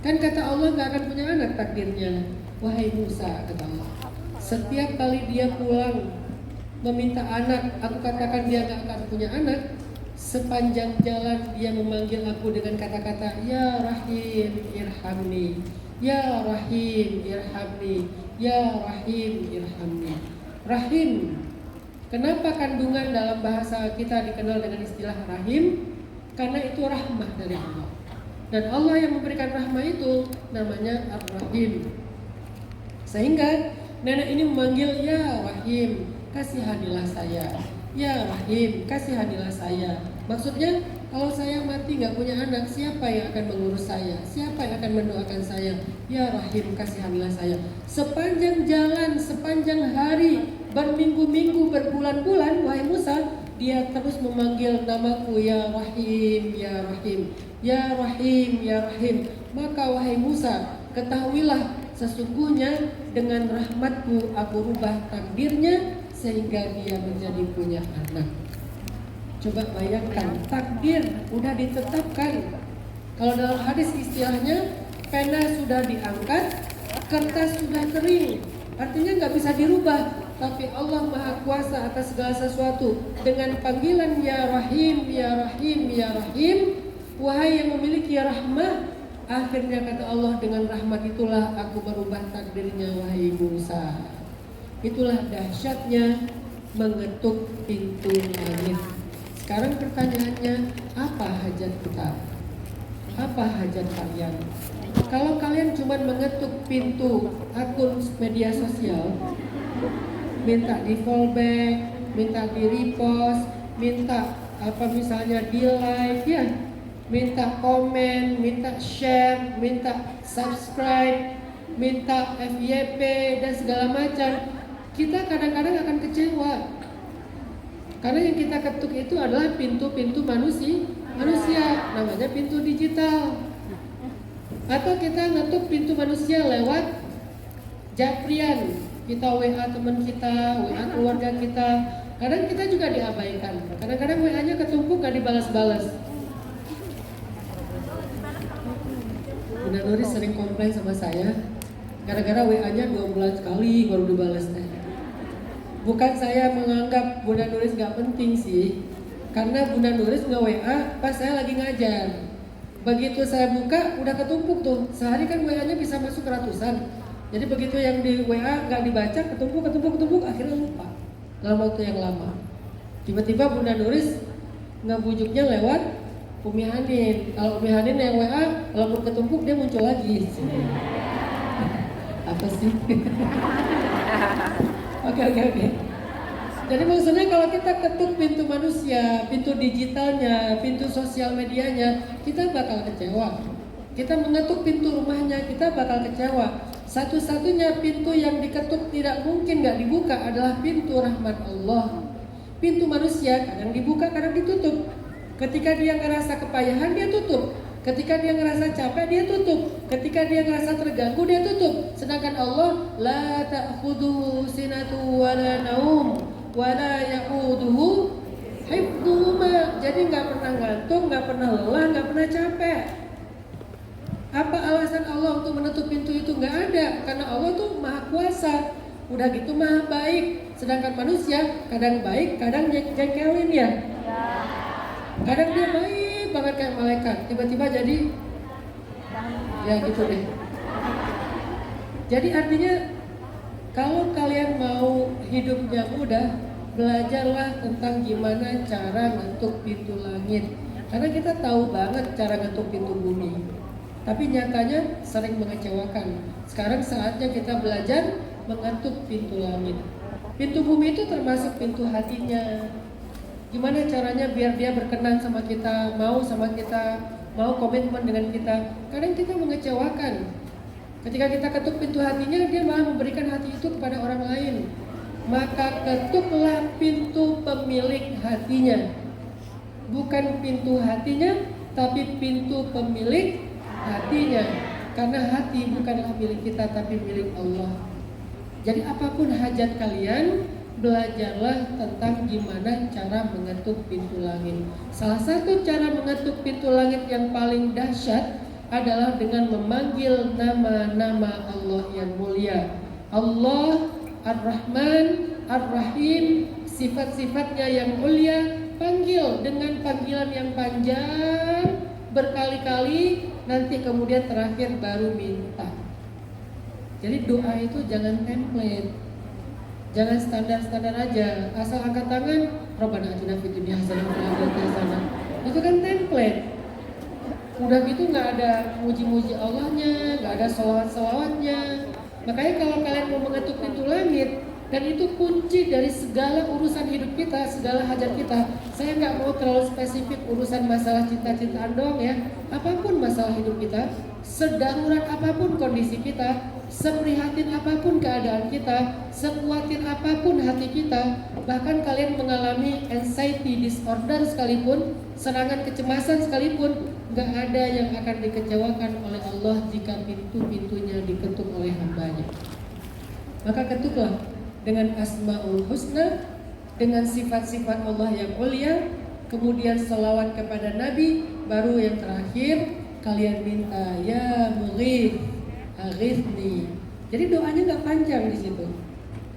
S3: Kan kata Allah gak akan punya anak takdirnya. Wahai Musa, kata Allah, setiap kali dia pulang meminta anak, aku katakan dia gak akan punya anak. Sepanjang jalan dia memanggil aku dengan kata-kata, ya Rahim irhamni, ya Rahim irhamni, ya Rahim irhamni. Rahim, kenapa kandungan dalam bahasa kita dikenal dengan istilah Rahim? Karena itu rahmah dari Allah. Dan Allah yang memberikan rahmah itu namanya Ar-Rahim. Sehingga nenek ini memanggil, ya Rahim, kasihanilah saya. Ya Rahim, kasihanilah saya. Maksudnya, kalau saya mati gak punya anak, siapa yang akan mengurus saya? Siapa yang akan mendoakan saya? Ya Rahim, kasihanilah saya. Sepanjang jalan, sepanjang hari, berminggu-minggu, berbulan-bulan, wahai Musa, dia terus memanggil namaku, ya Rahim, ya Rahim, ya Rahim, ya Rahim. Maka wahai Musa, ketahuilah sesungguhnya dengan rahmatku aku rubah takdirnya sehingga dia menjadi punya anak. Coba bayangkan, takdir udah ditetapkan. Kalau dalam hadis istilahnya, pena sudah diangkat, kertas sudah kering. Artinya nggak bisa dirubah. Tapi Allah Maha Kuasa atas segala sesuatu. Dengan panggilan ya Rahim, ya Rahim, ya Rahim, wahai yang memiliki rahmah, akhirnya kata Allah, dengan rahmat itulah aku merubah takdirnya wahai Musa. Itulah dahsyatnya mengetuk pintu langit. Sekarang pertanyaannya, apa hajat kita? Apa hajat kalian? Kalau kalian cuma mengetuk pintu akun media sosial, minta di fallback, minta di repost, minta misalnya di like ya, minta komen, minta share, minta subscribe, minta FYP dan segala macam, kita kadang-kadang akan kecewa. Karena yang kita ketuk itu adalah pintu-pintu manusia, namanya pintu digital. Atau kita ngetuk pintu manusia lewat japrian, kita WA teman kita, WA keluarga kita. Kadang kita juga diabaikan. Kadang-kadang WA-nya ketumpuk gak dibalas-balas. Bunda Nuris sering komplain sama saya, gara-gara WA-nya 2 bulan sekali baru dibalas. Bukan saya menganggap Bunda Nuris gak penting sih, karena Bunda Nuris nge-WA pas saya lagi ngajar. Begitu saya buka, udah ketumpuk tuh. Sehari kan WA-nya bisa masuk ratusan. Jadi begitu yang di WA gak dibaca, ketumpuk, akhirnya lupa dalam waktu yang lama. Tiba-tiba Bunda Nuris ngebujuknya lewat Umi Hanin. Kalau Umi Hanin yang WA, walaupun ketumpuk dia muncul lagi. Apa sih? Oke. Jadi maksudnya kalau kita ketuk pintu manusia, pintu digitalnya, pintu sosial medianya, kita bakal kecewa. Kita mengetuk pintu rumahnya, kita bakal kecewa. Satu-satunya pintu yang diketuk tidak mungkin gak dibuka adalah pintu rahmat Allah. Pintu manusia kadang dibuka, kadang ditutup. Ketika dia ngerasa kepayahan, dia tutup. Ketika dia ngerasa capek, dia tutup. Ketika dia ngerasa terganggu, dia tutup. Sedangkan Allah, la ta'khudhuhu sinatu wa la naum wa la ya'uduhu hifdhuhuma. Jadi gak pernah ngantuk, gak pernah lelah, gak pernah capek. Apa alasan Allah untuk menutup pintu itu? Gak ada. Karena Allah tuh maha kuasa. Udah gitu maha baik. Sedangkan manusia kadang baik, kadang jengkelin ya. Kadang dia baik banget kayak malaikat, tiba-tiba jadi ya gitu deh. Jadi artinya kalau kalian mau hidupnya mudah, belajarlah tentang gimana cara ngetuk pintu langit. Karena kita tahu banget cara ngetuk pintu bumi, tapi nyatanya sering mengecewakan. Sekarang saatnya kita belajar mengetuk pintu langit. Pintu bumi itu termasuk pintu hatinya. Gimana caranya biar dia berkenan sama kita, mau sama kita, mau komitmen dengan kita. Kadang kita mengecewakan. Ketika kita ketuk pintu hatinya, dia malah memberikan hati itu kepada orang lain. Maka ketuklah pintu pemilik hatinya. Bukan pintu hatinya, tapi pintu pemilik hatinya. Karena hati bukanlah milik kita, tapi milik Allah. Jadi apapun hajat kalian, belajarlah tentang gimana cara mengetuk pintu langit. Salah satu cara mengetuk pintu langit yang paling dahsyat adalah dengan memanggil nama-nama Allah yang mulia. Allah Ar-Rahman, Ar-Rahim, sifat-sifatnya yang mulia, panggil dengan panggilan yang panjang berkali-kali, nanti kemudian terakhir baru minta. Jadi doa itu jangan template, jangan standar-standar aja, asal angkat tangan, Rabbana atina fid dunya hasanah wa fil akhirati hasanah. Itu kan template. Udah gitu nggak ada muji-muji Allahnya, nggak ada sholawat-sholawatnya. Makanya kalau kalian mau mengetuk pintu langit, dan itu kunci dari segala urusan hidup kita, segala hajat kita. Saya nggak mau terlalu spesifik urusan masalah cinta-cintaan doang ya. Apapun masalah hidup kita, sedarurat apapun kondisi kita, seprihatin apapun keadaan kita, sekuatin apapun hati kita, bahkan kalian mengalami anxiety disorder sekalipun, serangan kecemasan sekalipun, nggak ada yang akan dikecewakan oleh Allah jika pintu-pintunya diketuk oleh hambanya. Maka ketuklah dengan Asmaul Husna, dengan sifat-sifat Allah yang mulia, kemudian selawat kepada Nabi, baru yang terakhir kalian minta ya Mughith aghithni. Jadi doanya nggak panjang di situ,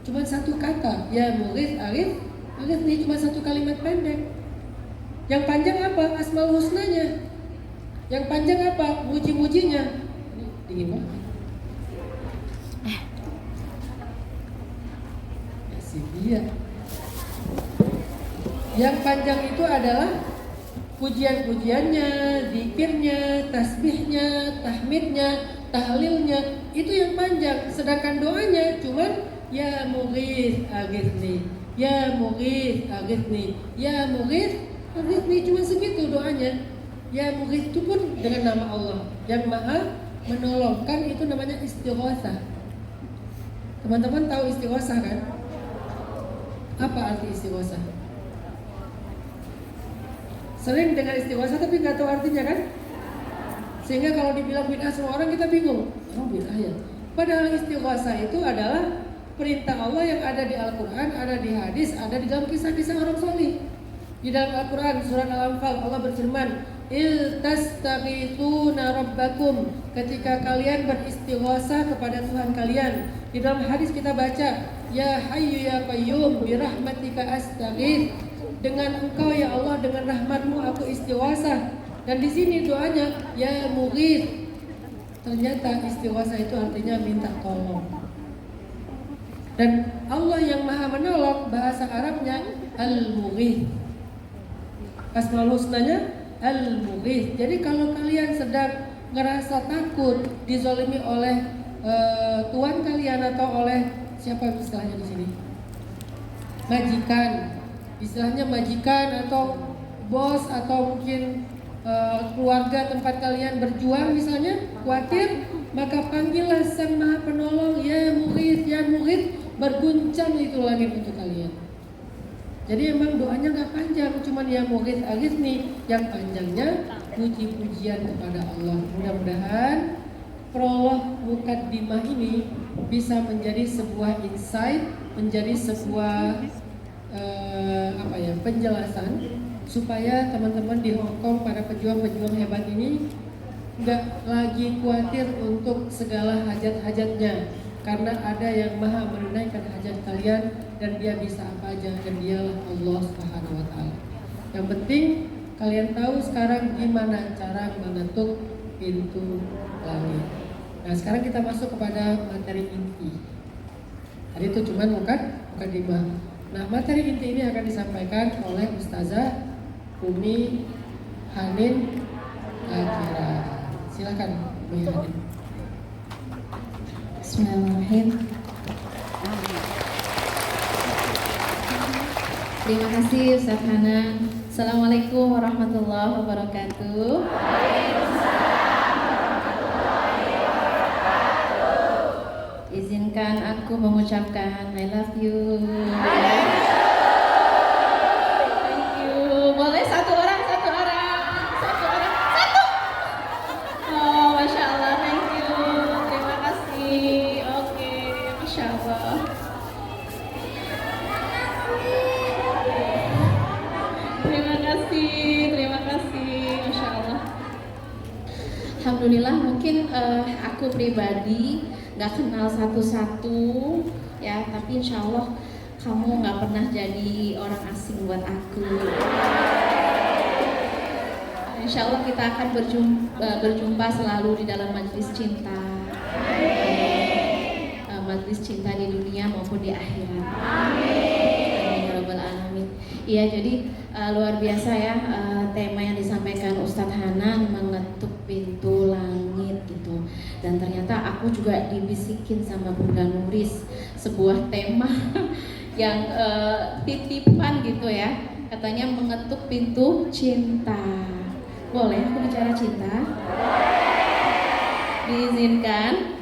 S3: cuma satu kata ya Mughith aghithni, cuma satu kalimat pendek. Yang panjang apa? Asmaul Husnanya. Yang panjang apa? Muji-mujinya. Ini dingin banget. Dia. Yang panjang itu adalah pujian-pujiannya, zikirnya, tasbihnya, tahmidnya, tahlilnya, itu yang panjang. Sedangkan doanya cuman ya Mughith aghithni, ya Mughith aghithni, ya Mughith aghithni, cuma segitu doanya. Ya Mughith itu pun dengan nama Allah yang Maha Menolong, kan itu namanya istighosah. Teman-teman tahu istighosah kan? Apa arti istighosah? Sering dengar istighosah tapi nggak tahu artinya kan? Sehingga kalau dibilang bid'ah semua orang kita bingung. Oh bid'ah ya. Padahal istighosah itu adalah perintah Allah yang ada di Al-Quran, ada di hadis, ada di dalam kisah-kisah orang salih. Di dalam Al-Quran surat Al-Anfal Allah berfirman, Il tastaghithuna rabbakum, ketika kalian beristighosah kepada Tuhan kalian. Di dalam hadis kita baca, Ya Hayyu Ya Qayyum birahmatika astaghith, dengan Engkau ya Allah, dengan rahmatmu aku istighosah. Dan di sini doanya Ya Mughith. Ternyata istighosah itu artinya minta tolong. Dan Allah yang Maha Menolong, bahasa Arabnya Al-Mughith. Asmaul Husnanya Al-Mughith. Jadi kalau kalian sedang ngerasa takut dizolimi oleh tuan kalian atau oleh siapa istilahnya di sini? Majikan. Istilahnya majikan atau bos atau mungkin keluarga tempat kalian berjuang misalnya, khawatir, maka panggillah Sang Maha Penolong, ya Mughith, ya Mughith, berguncang itu langit untuk kalian. Jadi emang doanya nggak panjang, cuman ya Mughith aghithni, yang panjangnya puji-pujian kepada Allah. Mudah-mudahan prolog mukaddimah ini bisa menjadi sebuah insight, menjadi sebuah penjelasan supaya teman-teman di Hong Kong, para pejuang-pejuang hebat ini nggak lagi khawatir untuk segala hajat-hajatnya, karena ada yang Maha menunaikan hajat kalian dan Dia bisa apa aja, dan Dialah Allah Subhanahu wa Ta'ala. Yang penting kalian tahu sekarang gimana cara mengetuk pintu langit. Nah sekarang kita masuk kepada materi inti. Tadi itu cuma mukadimah. Nah materi inti ini akan disampaikan oleh Ustazah Umi Hanin Akira. Silakan Umi Hanin.
S4: Bismillahirrahmanirrahim. Terima kasih Ustaz Hanan. Assalamualaikum warahmatullahi wabarakatuh. Izinkan aku mengucapkan I love you. Thank you. Boleh satu orang. Oh, Masya Allah, thank you. Terima kasih. Oke, Masya Allah. terima kasih, Masya Allah. Alhamdulillah, mungkin aku pribadi nggak kenal satu-satu ya, tapi insya Allah kamu nggak pernah jadi orang asing buat aku. Insya Allah kita akan berjumpa selalu di dalam majlis cinta, majlis cinta di dunia maupun di akhirat. Amin ya rabbal alamin. Iya, jadi luar biasa ya tema yang disampaikan Ustadz Hanan, mengetuk pintu langit gitu. Dan ternyata aku juga dibisikin sama Bunda Nuris sebuah tema yang titipan gitu ya. Katanya mengetuk pintu cinta. Boleh aku bicara cinta? Diizinkan?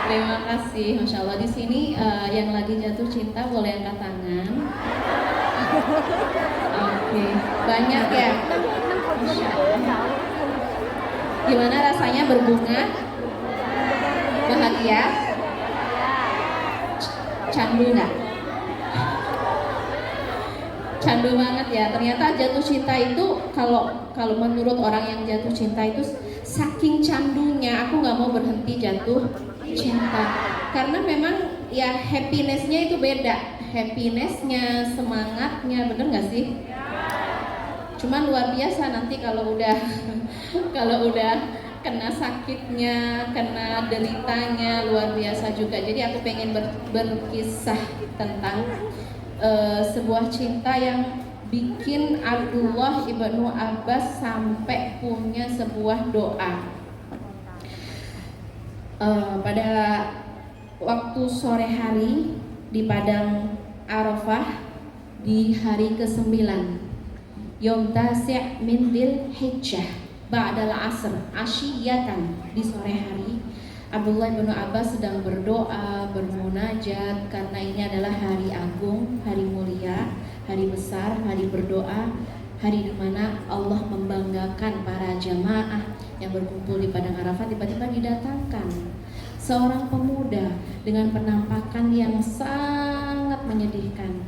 S4: Terima kasih, Masya Allah. Di sini yang lagi jatuh cinta boleh angkat tangan. Oke, banyak ya. Masya Allah. Gimana rasanya berbunga? Bahagia? Candu nggak? Candu banget ya. Ternyata jatuh cinta itu kalau menurut orang yang jatuh cinta itu saking candunya, aku nggak mau berhenti jatuh cinta. Karena memang ya happinessnya itu beda. Happinessnya, semangatnya, bener nggak sih? Cuman luar biasa nanti kalau udah kena sakitnya, kena deritanya, luar biasa juga. Jadi aku pengen berkisah tentang sebuah cinta yang bikin Abdullah ibnu Abbas sampai punya sebuah doa. Pada waktu sore hari di padang Arafah di hari ke-9 Yom Tasi' min Dzil Hijjah ba'dal asr asyiyatan, di sore hari Abdullah bin Abbas sedang berdoa, bermunajat, karena ini adalah hari agung, hari mulia, hari besar, hari berdoa, hari di mana Allah membanggakan para jamaah yang berkumpul di padang Arafah. Tiba-tiba didatangkan seorang pemuda dengan penampakan yang sangat menyedihkan.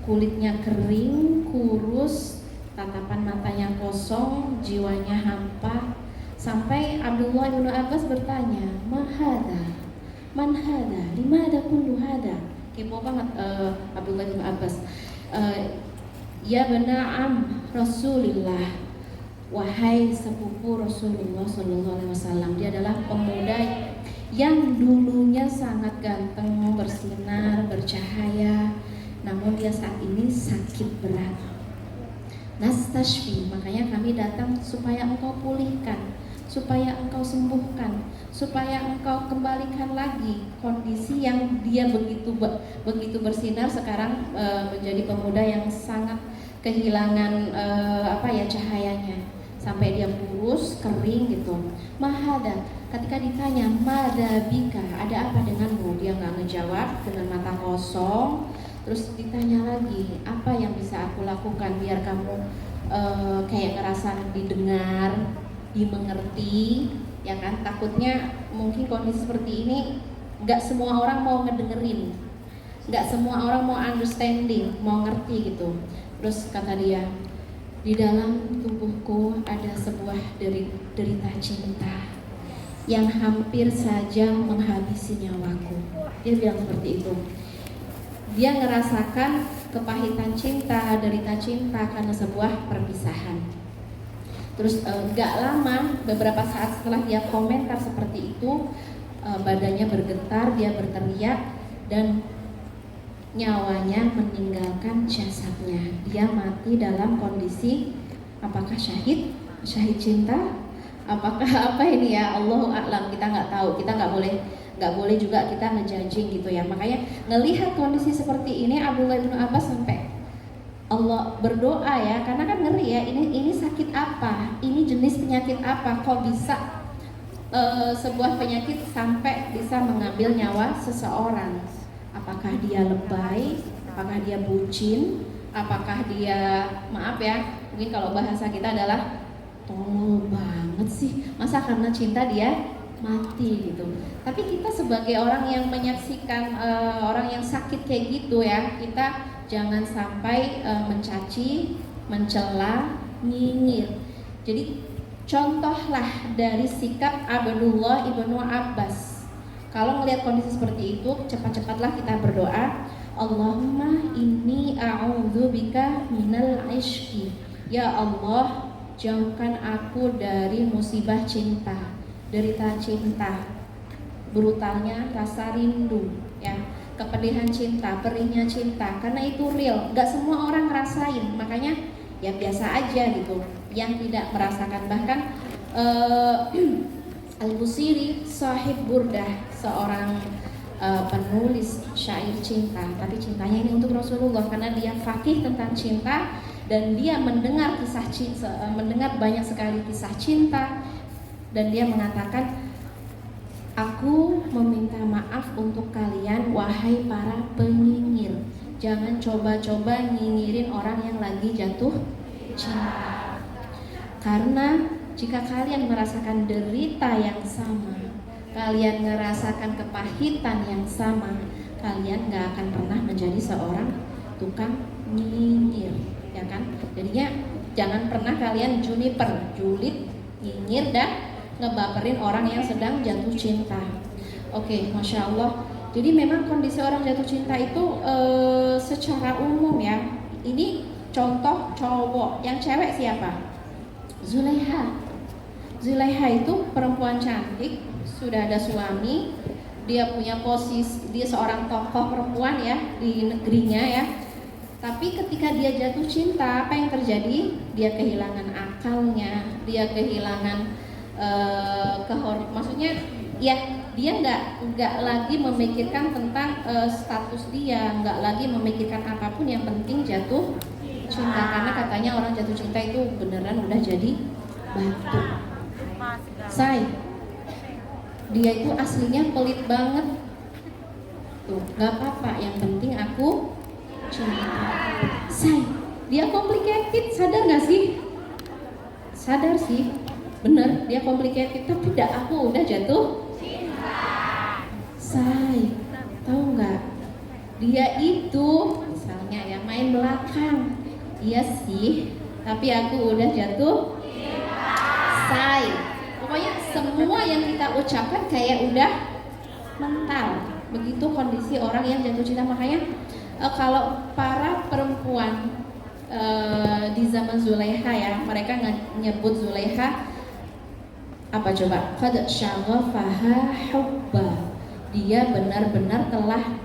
S4: Kulitnya kering, kurus, tatapan matanya kosong, jiwanya hampa. Sampai Abdullah bin Abbas bertanya, "Mahada? Man hada? Limada kullu hada?" Kepo banget Abdullah bin Abbas. Ya bena'am Rasulillah, wahai sepupu Rasulullah Sallallahu Alaihi Wasallam. Dia adalah pemuda yang dulunya sangat ganteng, bersinar, bercahaya, namun dia saat ini sakit berat. Nastashfi, makanya kami datang supaya engkau pulihkan, supaya engkau sembuhkan, supaya engkau kembalikan lagi kondisi yang dia begitu bersinar sekarang menjadi pemuda yang sangat kehilangan cahayanya, sampai dia kurus, kering gitu. Mahada, ketika ditanya mada bika, ada apa denganmu, dia nggak ngejawab, dengan mata kosong. Terus ditanya lagi, apa yang bisa aku lakukan biar kamu kayak ngerasa didengar, dimengerti, ya kan? Takutnya mungkin kondisi seperti ini nggak semua orang mau ngedengerin, nggak semua orang mau understanding, mau ngerti gitu. Terus kata dia, di dalam tubuhku ada sebuah derita cinta yang hampir saja menghabisi nyawaku. Dia bilang seperti itu. Dia ngerasakan kepahitan cinta, derita cinta karena sebuah perpisahan. Terus gak lama, beberapa saat setelah dia komentar seperti itu, badannya bergetar, dia berteriak, dan nyawanya meninggalkan jasadnya. Dia mati dalam kondisi apakah syahid cinta, apakah apa ini ya, Allahu a'lam, kita nggak tahu, kita nggak boleh juga kita ngejudging gitu ya. Makanya ngelihat kondisi seperti ini, Abdullah bin Abbas sampai Allah berdoa ya, karena kan ngeri ya, ini sakit apa, ini jenis penyakit apa, kok bisa sebuah penyakit sampai bisa mengambil nyawa seseorang. Apakah dia lebay, apakah dia bucin, apakah dia, maaf ya, mungkin kalau bahasa kita adalah tolol banget sih, masa karena cinta dia mati gitu. Tapi kita sebagai orang yang menyaksikan orang yang sakit kayak gitu ya, kita jangan sampai mencaci, mencela, nyinyir. Jadi contohlah dari sikap Abdullah ibnu Abbas. Kalau melihat kondisi seperti itu, cepat-cepatlah kita berdoa, Allahumma inni a'udzubika minal ishqi. Ya Allah, jauhkan aku dari musibah cinta, derita cinta, brutalnya rasa rindu, ya, kepedihan cinta, perihnya cinta, karena itu real, nggak semua orang ngerasain, makanya ya biasa aja gitu, yang tidak merasakan. Bahkan Al-Busiri sahib Burdah, seorang penulis syair cinta, tapi cintanya ini untuk Rasulullah karena dia fakih tentang cinta dan dia mendengar kisah cinta, mendengar banyak sekali kisah cinta, dan dia mengatakan, aku meminta maaf untuk kalian wahai para penyinyir, jangan coba-coba nyinyirin orang yang lagi jatuh cinta, karena jika kalian merasakan derita yang sama, kalian merasakan kepahitan yang sama, kalian gak akan pernah menjadi seorang tukang nyinyir, ya kan? Jadinya jangan pernah kalian juniper, julid, nyinyir dan ngebaperin orang yang sedang jatuh cinta. Oke, Masya Allah. Jadi memang kondisi orang jatuh cinta itu secara umum ya. Ini contoh cowok, yang cewek siapa? Zulaiha. Zulaiha itu perempuan cantik, sudah ada suami, dia punya posisi, dia seorang tokoh perempuan ya di negerinya ya. Tapi ketika dia jatuh cinta, apa yang terjadi? Dia kehilangan akalnya, dia kehilangan maksudnya ya dia nggak lagi memikirkan tentang status dia, nggak lagi memikirkan apapun, yang penting jatuh cinta, karena katanya orang jatuh cinta itu beneran udah jadi batu. Say, dia itu aslinya pelit banget tuh, nggak apa-apa, yang penting aku cinta. Say, dia complicated, sadar nggak sih? Sadar sih, bener, dia complicated, tapi aku udah jatuh cinta. Say, tahu nggak? Dia itu misalnya ya main belakang, iya sih, tapi aku udah jatuh cinta. Say, pokoknya semua yang kita ucapkan kayak udah mental. Begitu kondisi orang yang jatuh cinta. Makanya kalau para perempuan di zaman Zulaiha ya, mereka nyebut Zulaiha apa coba? Qad syaghafaha hubba. Dia benar-benar telah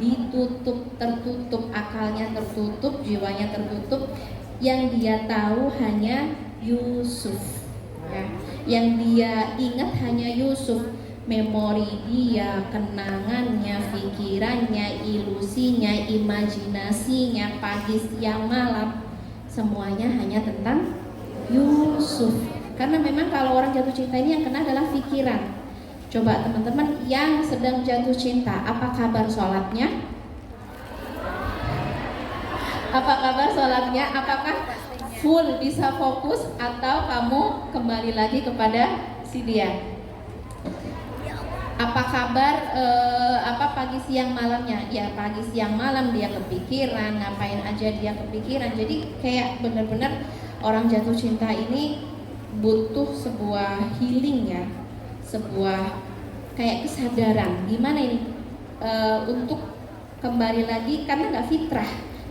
S4: tertutup akalnya, tertutup jiwanya, tertutup. Yang dia tahu hanya Yusuf ya. Yang dia ingat hanya Yusuf. Memori dia, kenangannya, pikirannya, ilusinya, imajinasinya, pagi siang malam, semuanya hanya tentang Yusuf. Karena memang kalau orang jatuh cinta ini yang kena adalah pikiran. Coba teman-teman yang sedang jatuh cinta, apa kabar sholatnya? Apa kabar sholatnya? Apakah full bisa fokus atau kamu kembali lagi kepada si dia? Apa kabar pagi siang malamnya? Ya pagi siang malam dia kepikiran, ngapain aja dia kepikiran. Jadi kayak benar-benar orang jatuh cinta ini butuh sebuah healing ya, sebuah kayak kesadaran gimana ini untuk kembali lagi, karena nggak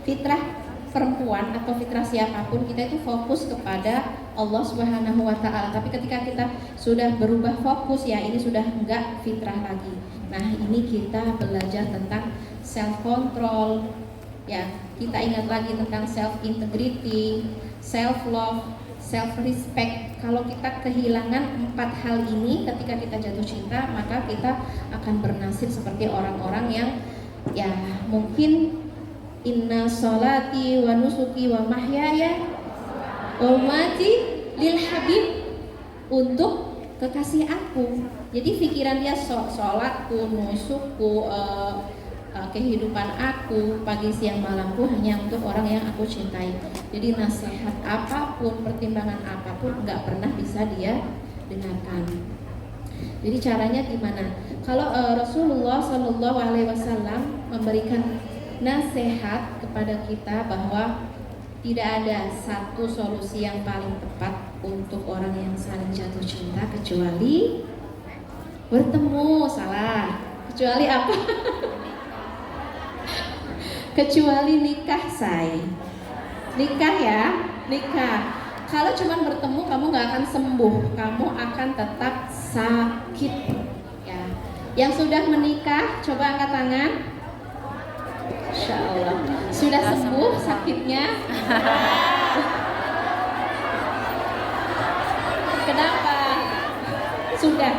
S4: fitrah perempuan atau fitrah siapapun, kita itu fokus kepada Allah Subhanahu wa Ta'ala. Tapi ketika kita sudah berubah fokus, ya ini sudah enggak fitrah lagi. Nah, ini kita belajar tentang self control. Ya, kita ingat lagi tentang self integrity, self love, self respect. Kalau kita kehilangan 4 hal ini ketika kita jatuh cinta, maka kita akan bernasib seperti orang-orang yang ya mungkin inna sholati wa nusuki wa mahyaya wa mati lil habib, untuk kekasih aku. Jadi pikiran dia sholatku, nusukku, kehidupan aku, pagi siang malamku hanya untuk orang yang aku cintai. Jadi nasihat apapun, pertimbangan apapun nggak pernah bisa dia dengarkan. Jadi caranya gimana? Kalau Rasulullah Shallallahu Alaihi Wasallam memberikan nasihat kepada kita bahwa Tidak ada satu solusi yang paling tepat untuk orang yang saling jatuh cinta kecuali bertemu. Salah. Kecuali apa? Kecuali nikah, say. Nikah ya, nikah. Kalau cuma bertemu kamu nggak akan sembuh, kamu akan tetap sakit. Ya. Yang sudah menikah, coba angkat tangan. Insya Allah sudah sembuh sakitnya. Kenapa? Sudah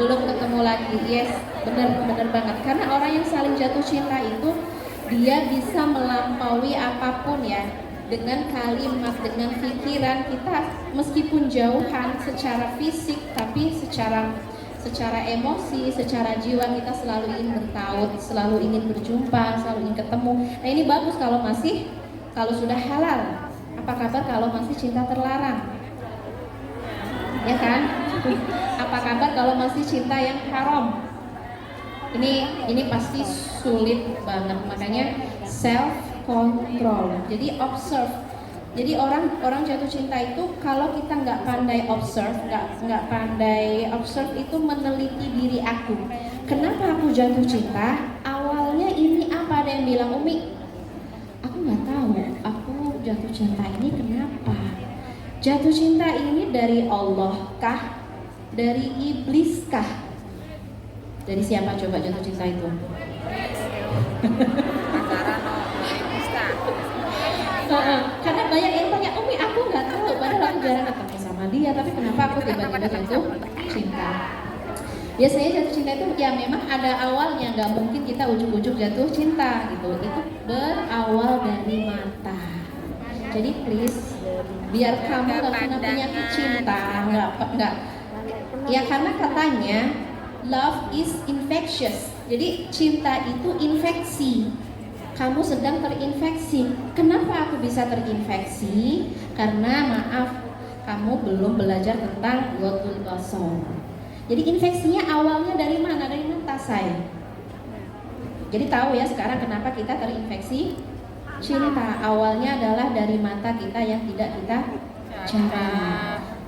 S4: belum ketemu lagi. Yes, benar banget. Karena orang yang saling jatuh cinta itu dia bisa melampaui apapun ya, dengan kalimat, dengan pikiran kita meskipun jauhan secara fisik, tapi secara emosi, secara jiwa kita selalu ingin bertaut, selalu ingin berjumpa, selalu ingin ketemu. Nah ini bagus kalau sudah halal. Apa kabar kalau masih cinta terlarang? Ya kan? Apa kabar kalau masih cinta yang haram? Ini pasti sulit banget. Makanya self control. Jadi observe. Jadi orang jatuh cinta itu kalau kita nggak pandai observe, nggak pandai observe itu meneliti diri aku. Kenapa aku jatuh cinta? Awalnya ini apa? Ada yang bilang, Umi, aku nggak tahu. Aku jatuh cinta ini kenapa? Jatuh cinta ini dari Allah kah? Dari iblis kah? Dari siapa coba jatuh cinta itu? Karena banyak yang tanya, Umi aku nggak tahu, padahal aku jarang ketemu sama dia, tapi kenapa aku tiba-tiba jatuh cinta? Biasanya jatuh cinta itu ya memang ada awalnya, nggak mungkin kita ujuk-ujuk jatuh cinta gitu. Itu berawal dari mata. Jadi please, biar kamu nggak kena penyakit cinta, nggak. Ya karena katanya love is infectious. Jadi cinta itu infeksi. Kamu sedang terinfeksi. Kenapa aku bisa terinfeksi? Karena maaf, kamu belum belajar tentang ghadul basar. Jadi infeksinya awalnya dari mana? Dari mata, saya. Jadi tahu ya sekarang kenapa kita terinfeksi cinta. Awalnya adalah dari mata kita yang tidak kita jaga.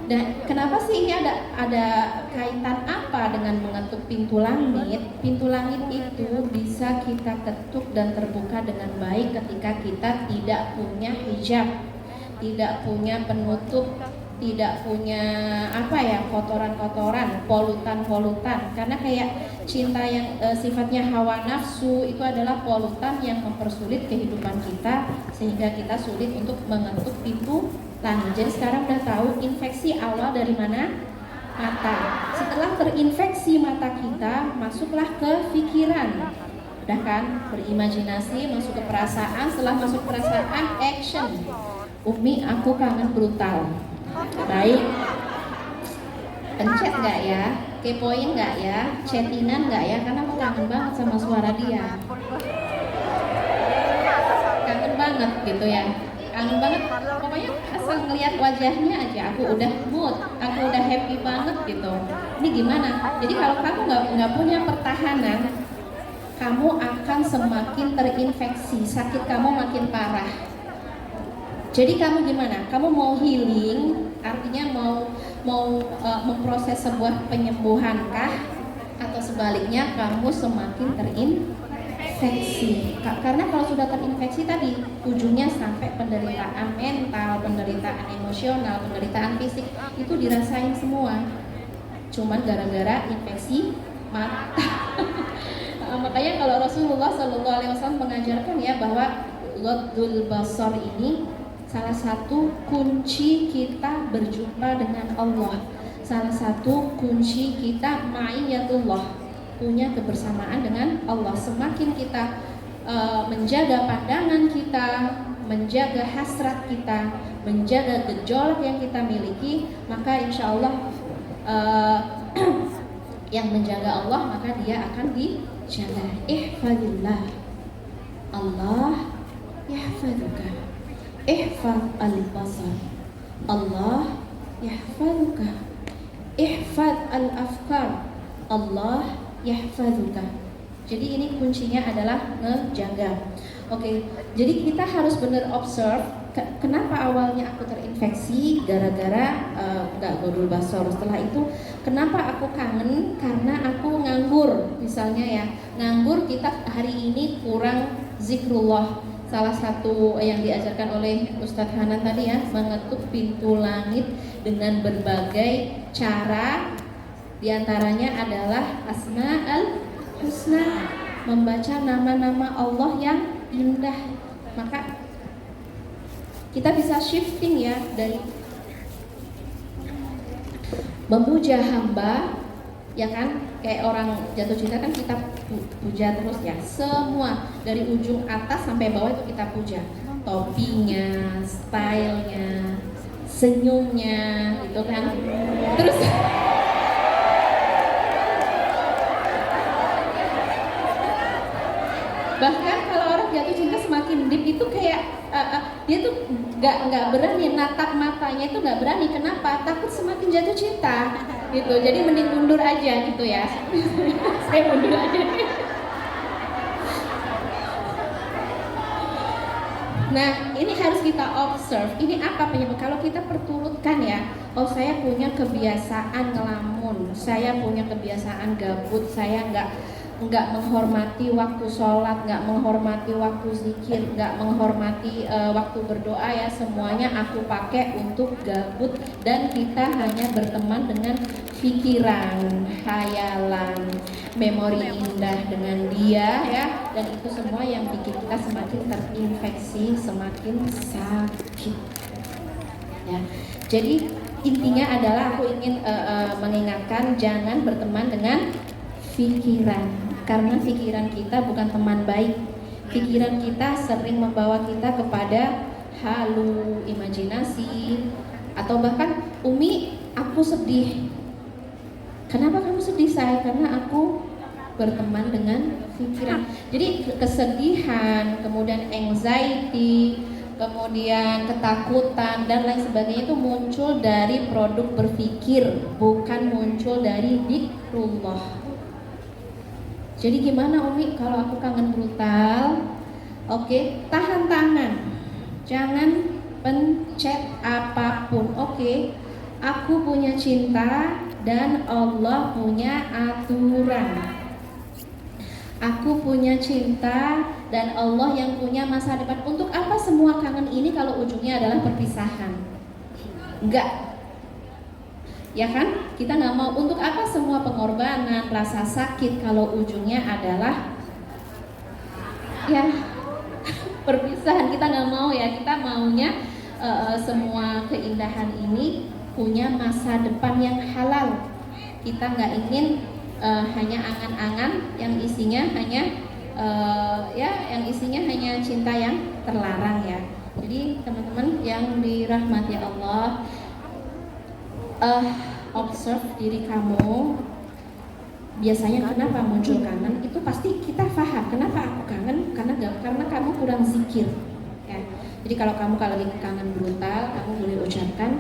S4: Dan kenapa sih ini ada kaitan apa dengan mengetuk pintu langit? Pintu langit itu bisa kita ketuk dan terbuka dengan baik ketika kita tidak punya hijab, tidak punya penutup, tidak punya kotoran-kotoran, polutan-polutan. Karena kayak cinta yang sifatnya hawa nafsu itu adalah polutan yang mempersulit kehidupan kita sehingga kita sulit untuk mengetuk pintu langit. Jadi sekarang udah tahu infeksi awal dari mana? Mata. Setelah terinfeksi mata kita, masuklah ke pikiran. Udah kan? Berimajinasi, masuk ke perasaan. Setelah masuk perasaan, action. Umi, aku kangen brutal. Baik. Pencet nggak ya? Kepoin nggak ya? Chattingan nggak ya? Karena aku kangen banget sama suara dia. Kangen banget gitu ya. Kangen banget, pokoknya asal ngelihat wajahnya aja aku udah mood, aku udah happy banget gitu. Ini gimana? Jadi kalau kamu nggak punya pertahanan, kamu akan semakin terinfeksi, sakit kamu makin parah. Jadi kamu gimana? Kamu mau healing, artinya mau memproses sebuah penyembuhan kah? Atau sebaliknya kamu semakin terinfeksi? Karena kalau sudah terinfeksi tadi ujungnya sampai penderitaan mental, penderitaan emosional, penderitaan fisik itu dirasain semua. Cuman gara-gara infeksi mata. Makanya kalau Rasulullah SAW mengajarkan ya bahwa ghadul basar ini salah satu kunci kita berjumpa dengan Allah. Salah satu kunci kita ma'iyatullah, punya kebersamaan dengan Allah. Semakin kita menjaga pandangan kita, menjaga hasrat kita, menjaga gejolak yang kita miliki, maka insya Allah yang menjaga Allah maka dia akan dijaga. Ihfadillah, Allah yahfaduka. Ihfad al-basar, Allah yahfaduka. Ihfad al-afkar, Allah yahfaduka. Jadi ini kuncinya adalah ngejaga. Oke, jadi kita harus benar observe kenapa awalnya aku terinfeksi gara-gara nggak godul basor. Setelah itu kenapa aku kangen karena aku nganggur misalnya ya. Nganggur kita hari ini kurang zikrullah. Salah satu yang diajarkan oleh Ustadz Hanan tadi ya, mengetuk pintu langit dengan berbagai cara. Di antaranya adalah Asma'ul Husna, membaca nama-nama Allah yang indah. Maka kita bisa shifting ya dari memuja hamba, ya kan, kayak orang jatuh cinta kan kita puja terus ya, semua dari ujung atas sampai bawah itu kita puja, topinya, stylenya, senyumnya, gitu kan. Terus bahkan kalau orang jatuh cinta semakin deep itu kayak dia tuh nggak berani natap matanya, itu nggak berani. Kenapa? Takut semakin jatuh cinta gitu. Jadi mending mundur aja gitu ya. Saya mundur aja. Nah, ini harus kita observe. Ini apa penyebab? Kalau kita perturutkan ya, oh saya punya kebiasaan ngelamun, saya punya kebiasaan gabut, saya nggak menghormati waktu sholat, nggak menghormati waktu zikir, nggak menghormati waktu berdoa ya, semuanya aku pakai untuk gabut, dan kita hanya berteman dengan pikiran, khayalan, memori indah dengan dia ya, dan itu semua yang bikin kita semakin terinfeksi, semakin sakit ya. Jadi intinya adalah aku ingin mengingatkan jangan berteman dengan pikiran, karena pikiran kita bukan teman baik. Pikiran kita sering membawa kita kepada halu, imajinasi, atau bahkan Umi, aku sedih. Kenapa kamu sedih, Say? Karena aku berteman dengan pikiran. Jadi kesedihan, kemudian anxiety, kemudian ketakutan dan lain sebagainya itu muncul dari produk berpikir, bukan muncul dari zikrullah. Jadi gimana Umi kalau aku kangen brutal? Oke, tahan tangan, jangan pencet apapun. Oke, aku punya cinta dan Allah punya aturan. Aku punya cinta dan Allah yang punya masa depan. Untuk apa semua kangen ini kalau ujungnya adalah perpisahan? Enggak. Ya kan? Kita nggak mau. Untuk apa semua pengorbanan, rasa sakit kalau ujungnya adalah ya perpisahan? Kita nggak mau ya. Kita maunya semua keindahan ini punya masa depan yang halal. Kita nggak ingin hanya angan-angan yang isinya hanya yang isinya hanya cinta yang terlarang ya. Jadi teman-teman yang dirahmati Allah, observe diri kamu. Biasanya kenapa muncul kangen? Itu pasti kita paham. Kenapa aku kangen? Karena kamu kurang zikir. Ya. Jadi kalau kamu lagi kangen brutal, kamu boleh ucapkan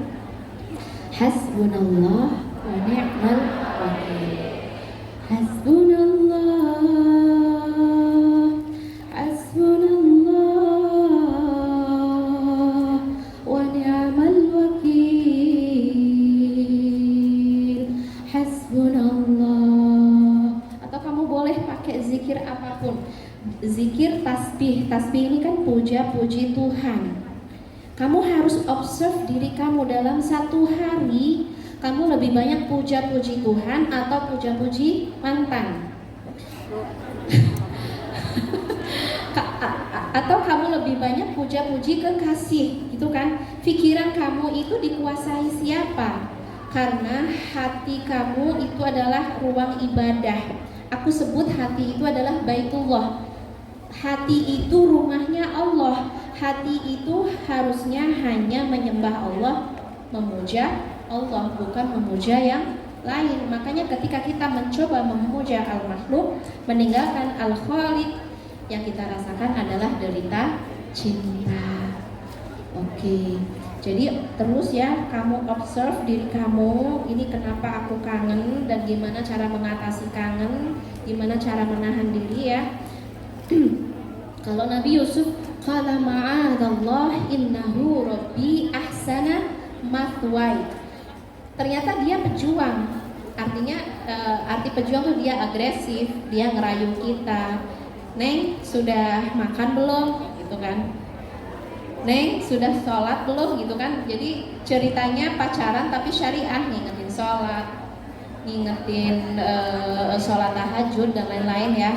S4: Hasbunallah wa ni'mal wakil. Hasbunallah, Hasbunallah wa ni'mal wakil. Hasbunallah. Atau kamu boleh pakai zikir apapun. Zikir tasbih. Tasbih ini kan puja-puji Tuhan. Kamu harus observe diri kamu dalam satu hari. Kamu lebih banyak puja-puji Tuhan atau puja-puji mantan? Atau kamu lebih banyak puja-puji kekasih, gitu kan? Pikiran kamu itu dikuasai siapa? Karena hati kamu itu adalah ruang ibadah. Aku sebut hati itu adalah Baitullah. Hati itu rumahnya Allah. Hati itu harusnya hanya menyembah Allah, memuja Allah, bukan memuja yang lain. Makanya ketika kita mencoba memuja al-makhluk, meninggalkan al-khaliq, yang kita rasakan adalah derita cinta. Oke. Jadi terus ya, kamu observe diri kamu, ini kenapa aku kangen dan gimana cara mengatasi kangen, gimana cara menahan diri ya. Kalau Nabi Yusuf, qala ma'adallah innahu rabbi ahsana mathwai. Ternyata dia pejuang. Artinya arti pejuang tuh dia agresif, dia ngerayu kita. Neng, sudah makan belum? Gitu kan. Neng, sudah sholat belum? Gitu kan. Jadi ceritanya pacaran tapi syariah, ngingetin sholat, ngingetin sholat tahajud dan lain-lain ya.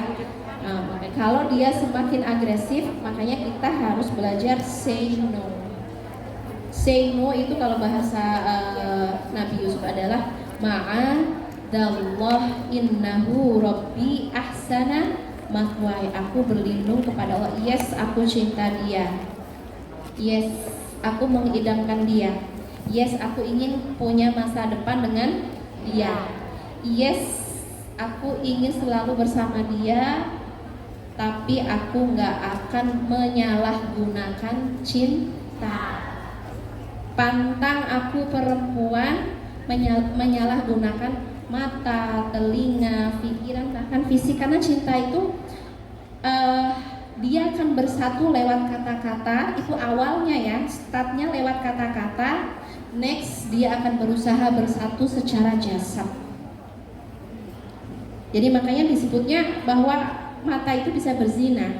S4: Kalau dia semakin agresif, makanya kita harus belajar say no. Say no itu kalau bahasa Nabi Yusuf adalah ma'adallah innahu rabbi ahsana mathwai. Aku berlindung kepada Allah. Yes, aku cinta dia. Yes, aku mengidamkan dia. Yes, aku ingin punya masa depan dengan dia. Yes, aku ingin selalu bersama dia. Tapi aku gak akan menyalahgunakan cinta. Pantang aku perempuan menyalahgunakan mata, telinga, pikiran, bahkan fisik. Karena cinta itu dia akan bersatu lewat kata-kata. Itu awalnya ya, startnya lewat kata-kata. Next dia akan berusaha bersatu secara jasad. Jadi makanya disebutnya bahwa mata itu bisa berzina.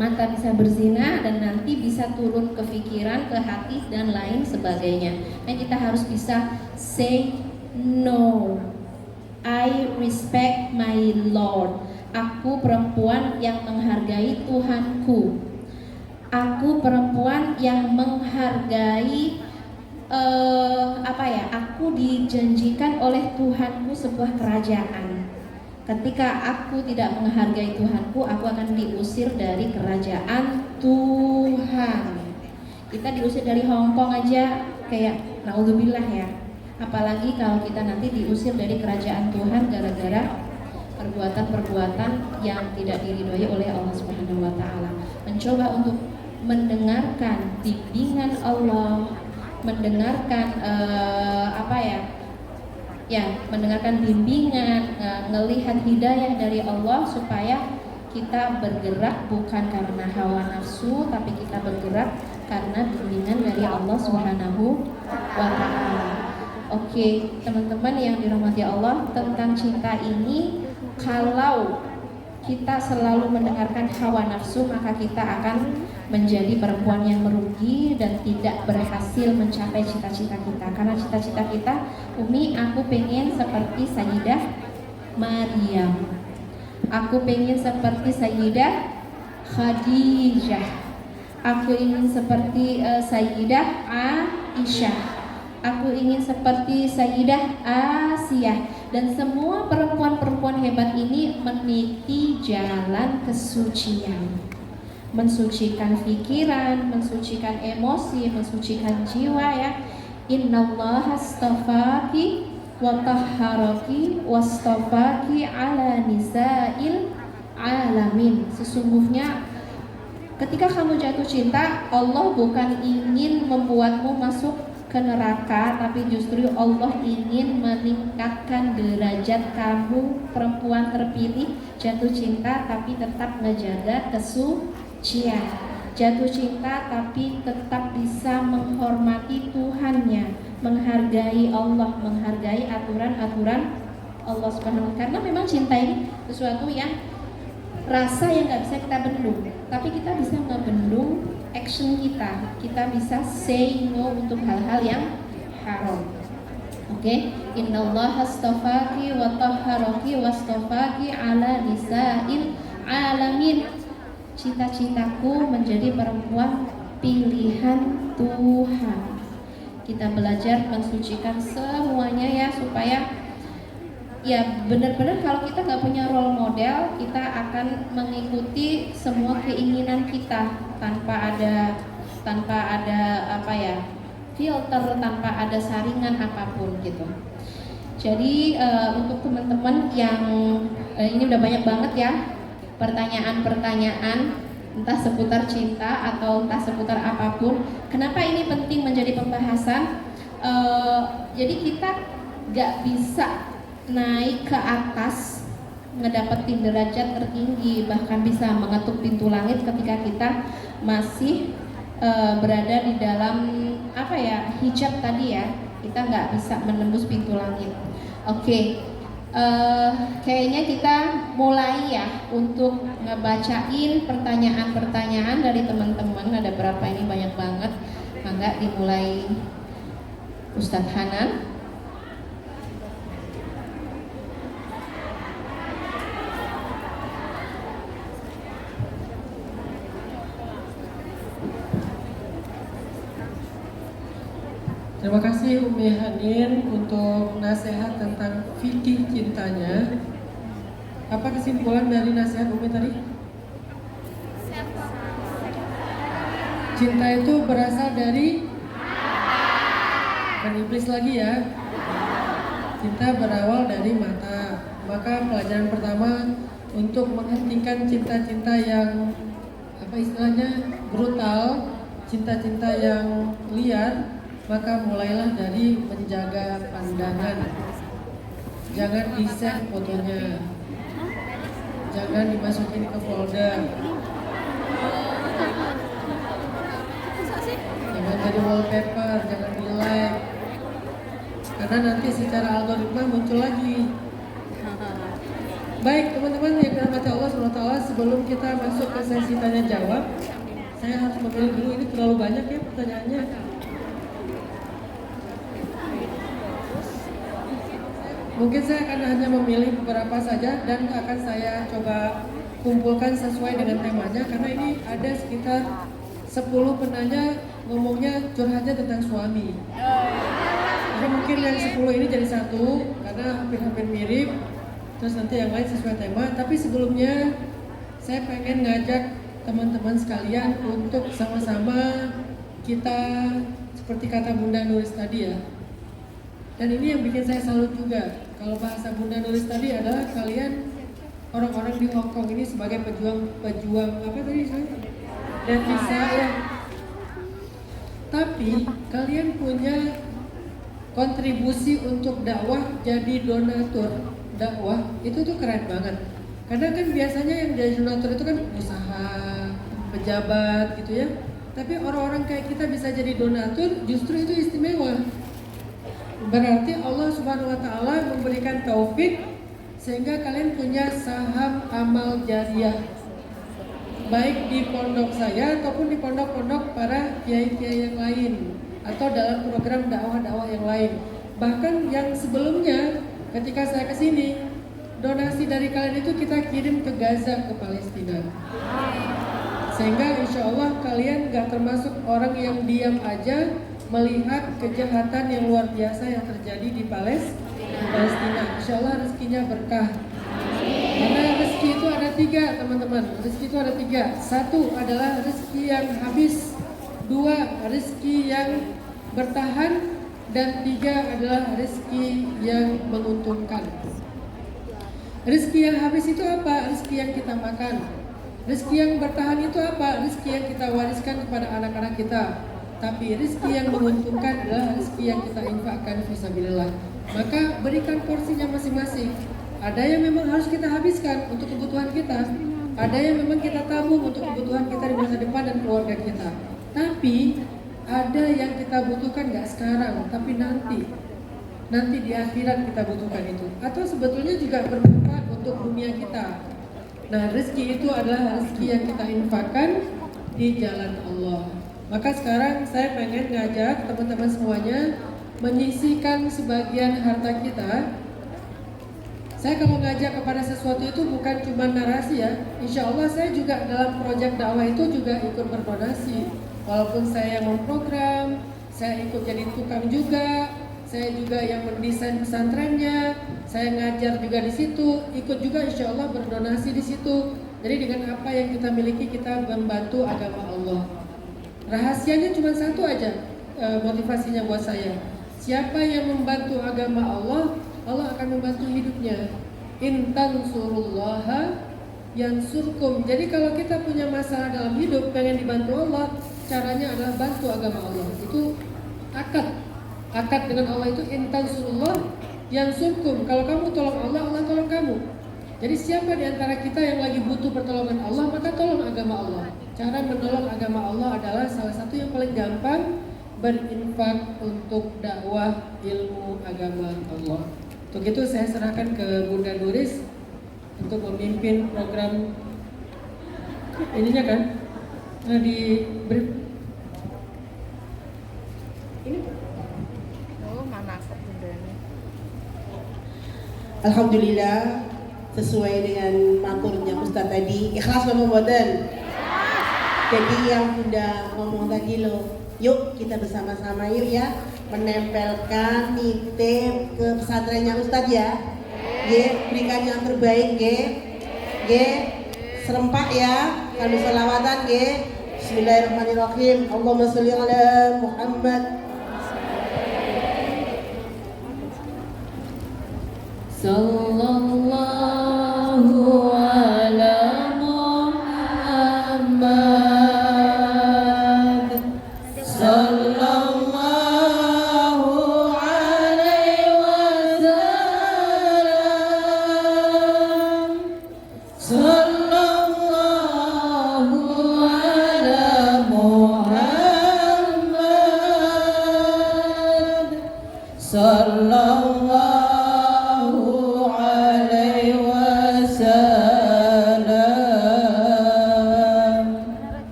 S4: Mata bisa berzina dan nanti bisa turun ke pikiran, ke hati dan lain sebagainya. Nah, kita harus bisa say no. I respect my Lord. Aku perempuan yang menghargai Tuhanku. Aku perempuan yang menghargai aku dijanjikan oleh Tuhanku sebuah kerajaan. Ketika aku tidak menghargai Tuhanku, aku akan diusir dari kerajaan Tuhan. Kita diusir dari Hong Kong aja kayak naudzubillah ya. Apalagi kalau kita nanti diusir dari kerajaan Tuhan gara-gara perbuatan-perbuatan yang tidak diridhoi oleh Allah Subhanahu wa taala. Mencoba untuk mendengarkan bimbingan Allah, mendengarkan mendengarkan bimbingan, melihat hidayah dari Allah supaya kita bergerak bukan karena hawa nafsu, tapi kita bergerak karena bimbingan dari Allah Subhanahu wa taala. Oke, teman-teman yang dirahmati Allah, tentang cinta ini kalau kita selalu mendengarkan hawa nafsu, maka kita akan menjadi perempuan yang merugi dan tidak berhasil mencapai cita-cita kita. Karena cita-cita kita, Umi, aku pengen seperti Sayyidah Maryam, aku pengen seperti Sayyidah Khadijah, aku ingin seperti Sayyidah Aisyah, aku ingin seperti Sayyidah Asiyah. Dan semua perempuan-perempuan hebat ini meniti jalan kesucian, mensucikan pikiran, mensucikan emosi, mensucikan jiwa ya. Innallaha astafaki wa tahharaki wastafaki ala nisa'il alamin. Sesungguhnya ketika kamu jatuh cinta, Allah bukan ingin membuatmu masuk ke neraka, tapi justru Allah ingin meningkatkan derajat kamu, perempuan terpilih. Jatuh cinta tapi tetap menjaga kesucian, jatuh cinta tapi tetap bisa menghormati Tuhannya, menghargai Allah, menghargai aturan-aturan Allah Subhanahu wa taala. Karena memang cinta ini sesuatu yang rasa yang nggak bisa kita bendung, tapi kita bisa ngebendung action kita. Kita bisa say no untuk hal-hal yang haram. Oke, innallaha astafaki wa tahharaki wastafaki ala nisa'il alamin. Cita-citaku menjadi perempuan pilihan Tuhan. Kita belajar mensucikan semuanya ya, supaya ya benar-benar kalau kita nggak punya role model, kita akan mengikuti semua keinginan kita tanpa ada filter, tanpa ada saringan apapun gitu. Jadi untuk teman-teman yang ini udah banyak banget ya pertanyaan-pertanyaan, entah seputar cinta atau entah seputar apapun. Kenapa ini penting menjadi pembahasan? Jadi kita nggak bisa naik ke atas ngedapetin derajat tertinggi, bahkan bisa mengetuk pintu langit ketika kita masih berada di dalam apa ya, hijab tadi ya, kita nggak bisa menembus pintu langit. Oke. Kayaknya kita mulai ya untuk ngebacain pertanyaan-pertanyaan dari teman-teman. Ada berapa ini, banyak banget. Mangga dimulai Ustadz Hanan.
S3: Terima kasih Umi Hanin untuk nasihat tentang fikih cintanya. Apa kesimpulan dari nasihat Umi tadi? Cinta itu berasal dari kan iblis lagi ya. Cinta berawal dari mata. Maka pelajaran pertama untuk menghentikan cinta-cinta yang apa istilahnya brutal, cinta-cinta yang liar, maka mulailah dari menjaga pandangan. Jangan di-save fotonya, jangan dimasukin ke folder, jangan jadi wallpaper, jangan di-like, karena nanti secara algoritma muncul lagi. Baik teman-teman yang dirahmati Allah SWT, sebelum kita masuk ke sesi tanya jawab, saya harus memilih dulu, ini terlalu banyak ya pertanyaannya. Mungkin saya akan hanya memilih beberapa saja dan akan saya coba kumpulkan sesuai dengan temanya, karena ini ada sekitar 10 penanya ngomongnya curhatnya tentang suami. Jadi mungkin yang 10 ini jadi satu karena hampir-hampir mirip, terus nanti yang lain sesuai tema. Tapi sebelumnya saya pengen ngajak teman-teman sekalian untuk sama-sama kita, seperti kata Bunda Nuris tadi ya. Dan ini yang bikin saya salut juga. Kalau bahasa Bunda Nuris tadi adalah kalian orang-orang di Hong Kong ini sebagai pejuang apa tadi saya? Devisa ya. Tapi kalian punya kontribusi untuk dakwah, jadi donatur dakwah, itu tuh keren banget. Karena kan biasanya yang jadi donatur itu kan usaha, pejabat gitu ya. Tapi orang-orang kayak kita bisa jadi donatur, justru itu istimewa. Berarti Allah Subhanahu wa Ta'ala memberikan taufik sehingga kalian punya saham amal jariah, baik di pondok saya ataupun di pondok-pondok para kiai-kiai yang lain, atau dalam program dakwah-dakwah yang lain. Bahkan yang sebelumnya ketika saya kesini, donasi dari kalian itu kita kirim ke Gaza, ke Palestina. Sehingga insya Allah kalian gak termasuk orang yang diam aja melihat kejahatan yang luar biasa yang terjadi di Palestina. Insya Allah rezekinya berkah. Karena rezeki itu ada 3 teman-teman. Rezeki itu ada 3. 1 adalah rezeki yang habis, 2 rezeki yang bertahan, dan 3 adalah rezeki yang menguntungkan. Rezeki yang habis itu apa? Rezeki yang kita makan. Rezeki yang bertahan itu apa? Rezeki yang kita wariskan kepada anak-anak kita. Tapi rezeki yang menguntungkan adalah rezeki yang kita infakkan fisabilillah. Maka berikan porsinya masing-masing. Ada yang memang harus kita habiskan untuk kebutuhan kita, ada yang memang kita tabung untuk kebutuhan kita di masa depan dan keluarga kita. Tapi ada yang kita butuhkan nggak sekarang, tapi nanti di akhirat kita butuhkan itu. Atau sebetulnya juga bermanfaat untuk dunia kita. Nah, rezeki itu adalah rezeki yang kita infakkan di jalan Allah. Maka sekarang saya pengen ngajak teman-teman semuanya menyisihkan sebagian harta kita. Saya kalau ngajak kepada sesuatu itu bukan cuma narasi ya. Insya Allah saya juga dalam proyek dakwah itu juga ikut berdonasi. Walaupun saya yang memprogram, saya ikut jadi tukang juga, saya juga yang mendesain pesantrennya, saya ngajar juga di situ, ikut juga insya Allah berdonasi di situ. Jadi dengan apa yang kita miliki kita membantu agama Allah. Rahasianya cuma satu aja, motivasinya buat saya. Siapa yang membantu agama Allah, Allah akan membantu hidupnya. In tansurullaha yansurkum. Jadi kalau kita punya masalah dalam hidup, pengen dibantu Allah, caranya adalah bantu agama Allah. Itu akad dengan Allah itu in tansurullah yansurkum. Kalau kamu tolong Allah, Allah tolong kamu. Jadi siapa di antara kita yang lagi butuh pertolongan Allah, maka tolong agama Allah. Cara menolong agama Allah adalah salah satu yang paling gampang, berinfak untuk dakwah ilmu agama Allah. Untuk itu saya serahkan ke Bunda Nuris untuk memimpin program ininya kan. Nah,
S2: Oh, mana aku bundanya?
S1: Alhamdulillah, sesuai dengan maturnya Ustaz tadi, ikhlas Bapak Mboten. Jadi yang Bunda ngomong tadi loh, yuk kita bersama-sama yuk ya menempelkan nitip ke pesantrennya Ustaz ya. Berikan yang terbaik serempak ya, kami selawatan Bismillahirrahmanirrahim. Allahumma sholli ala Muhammad.
S4: Sallallahu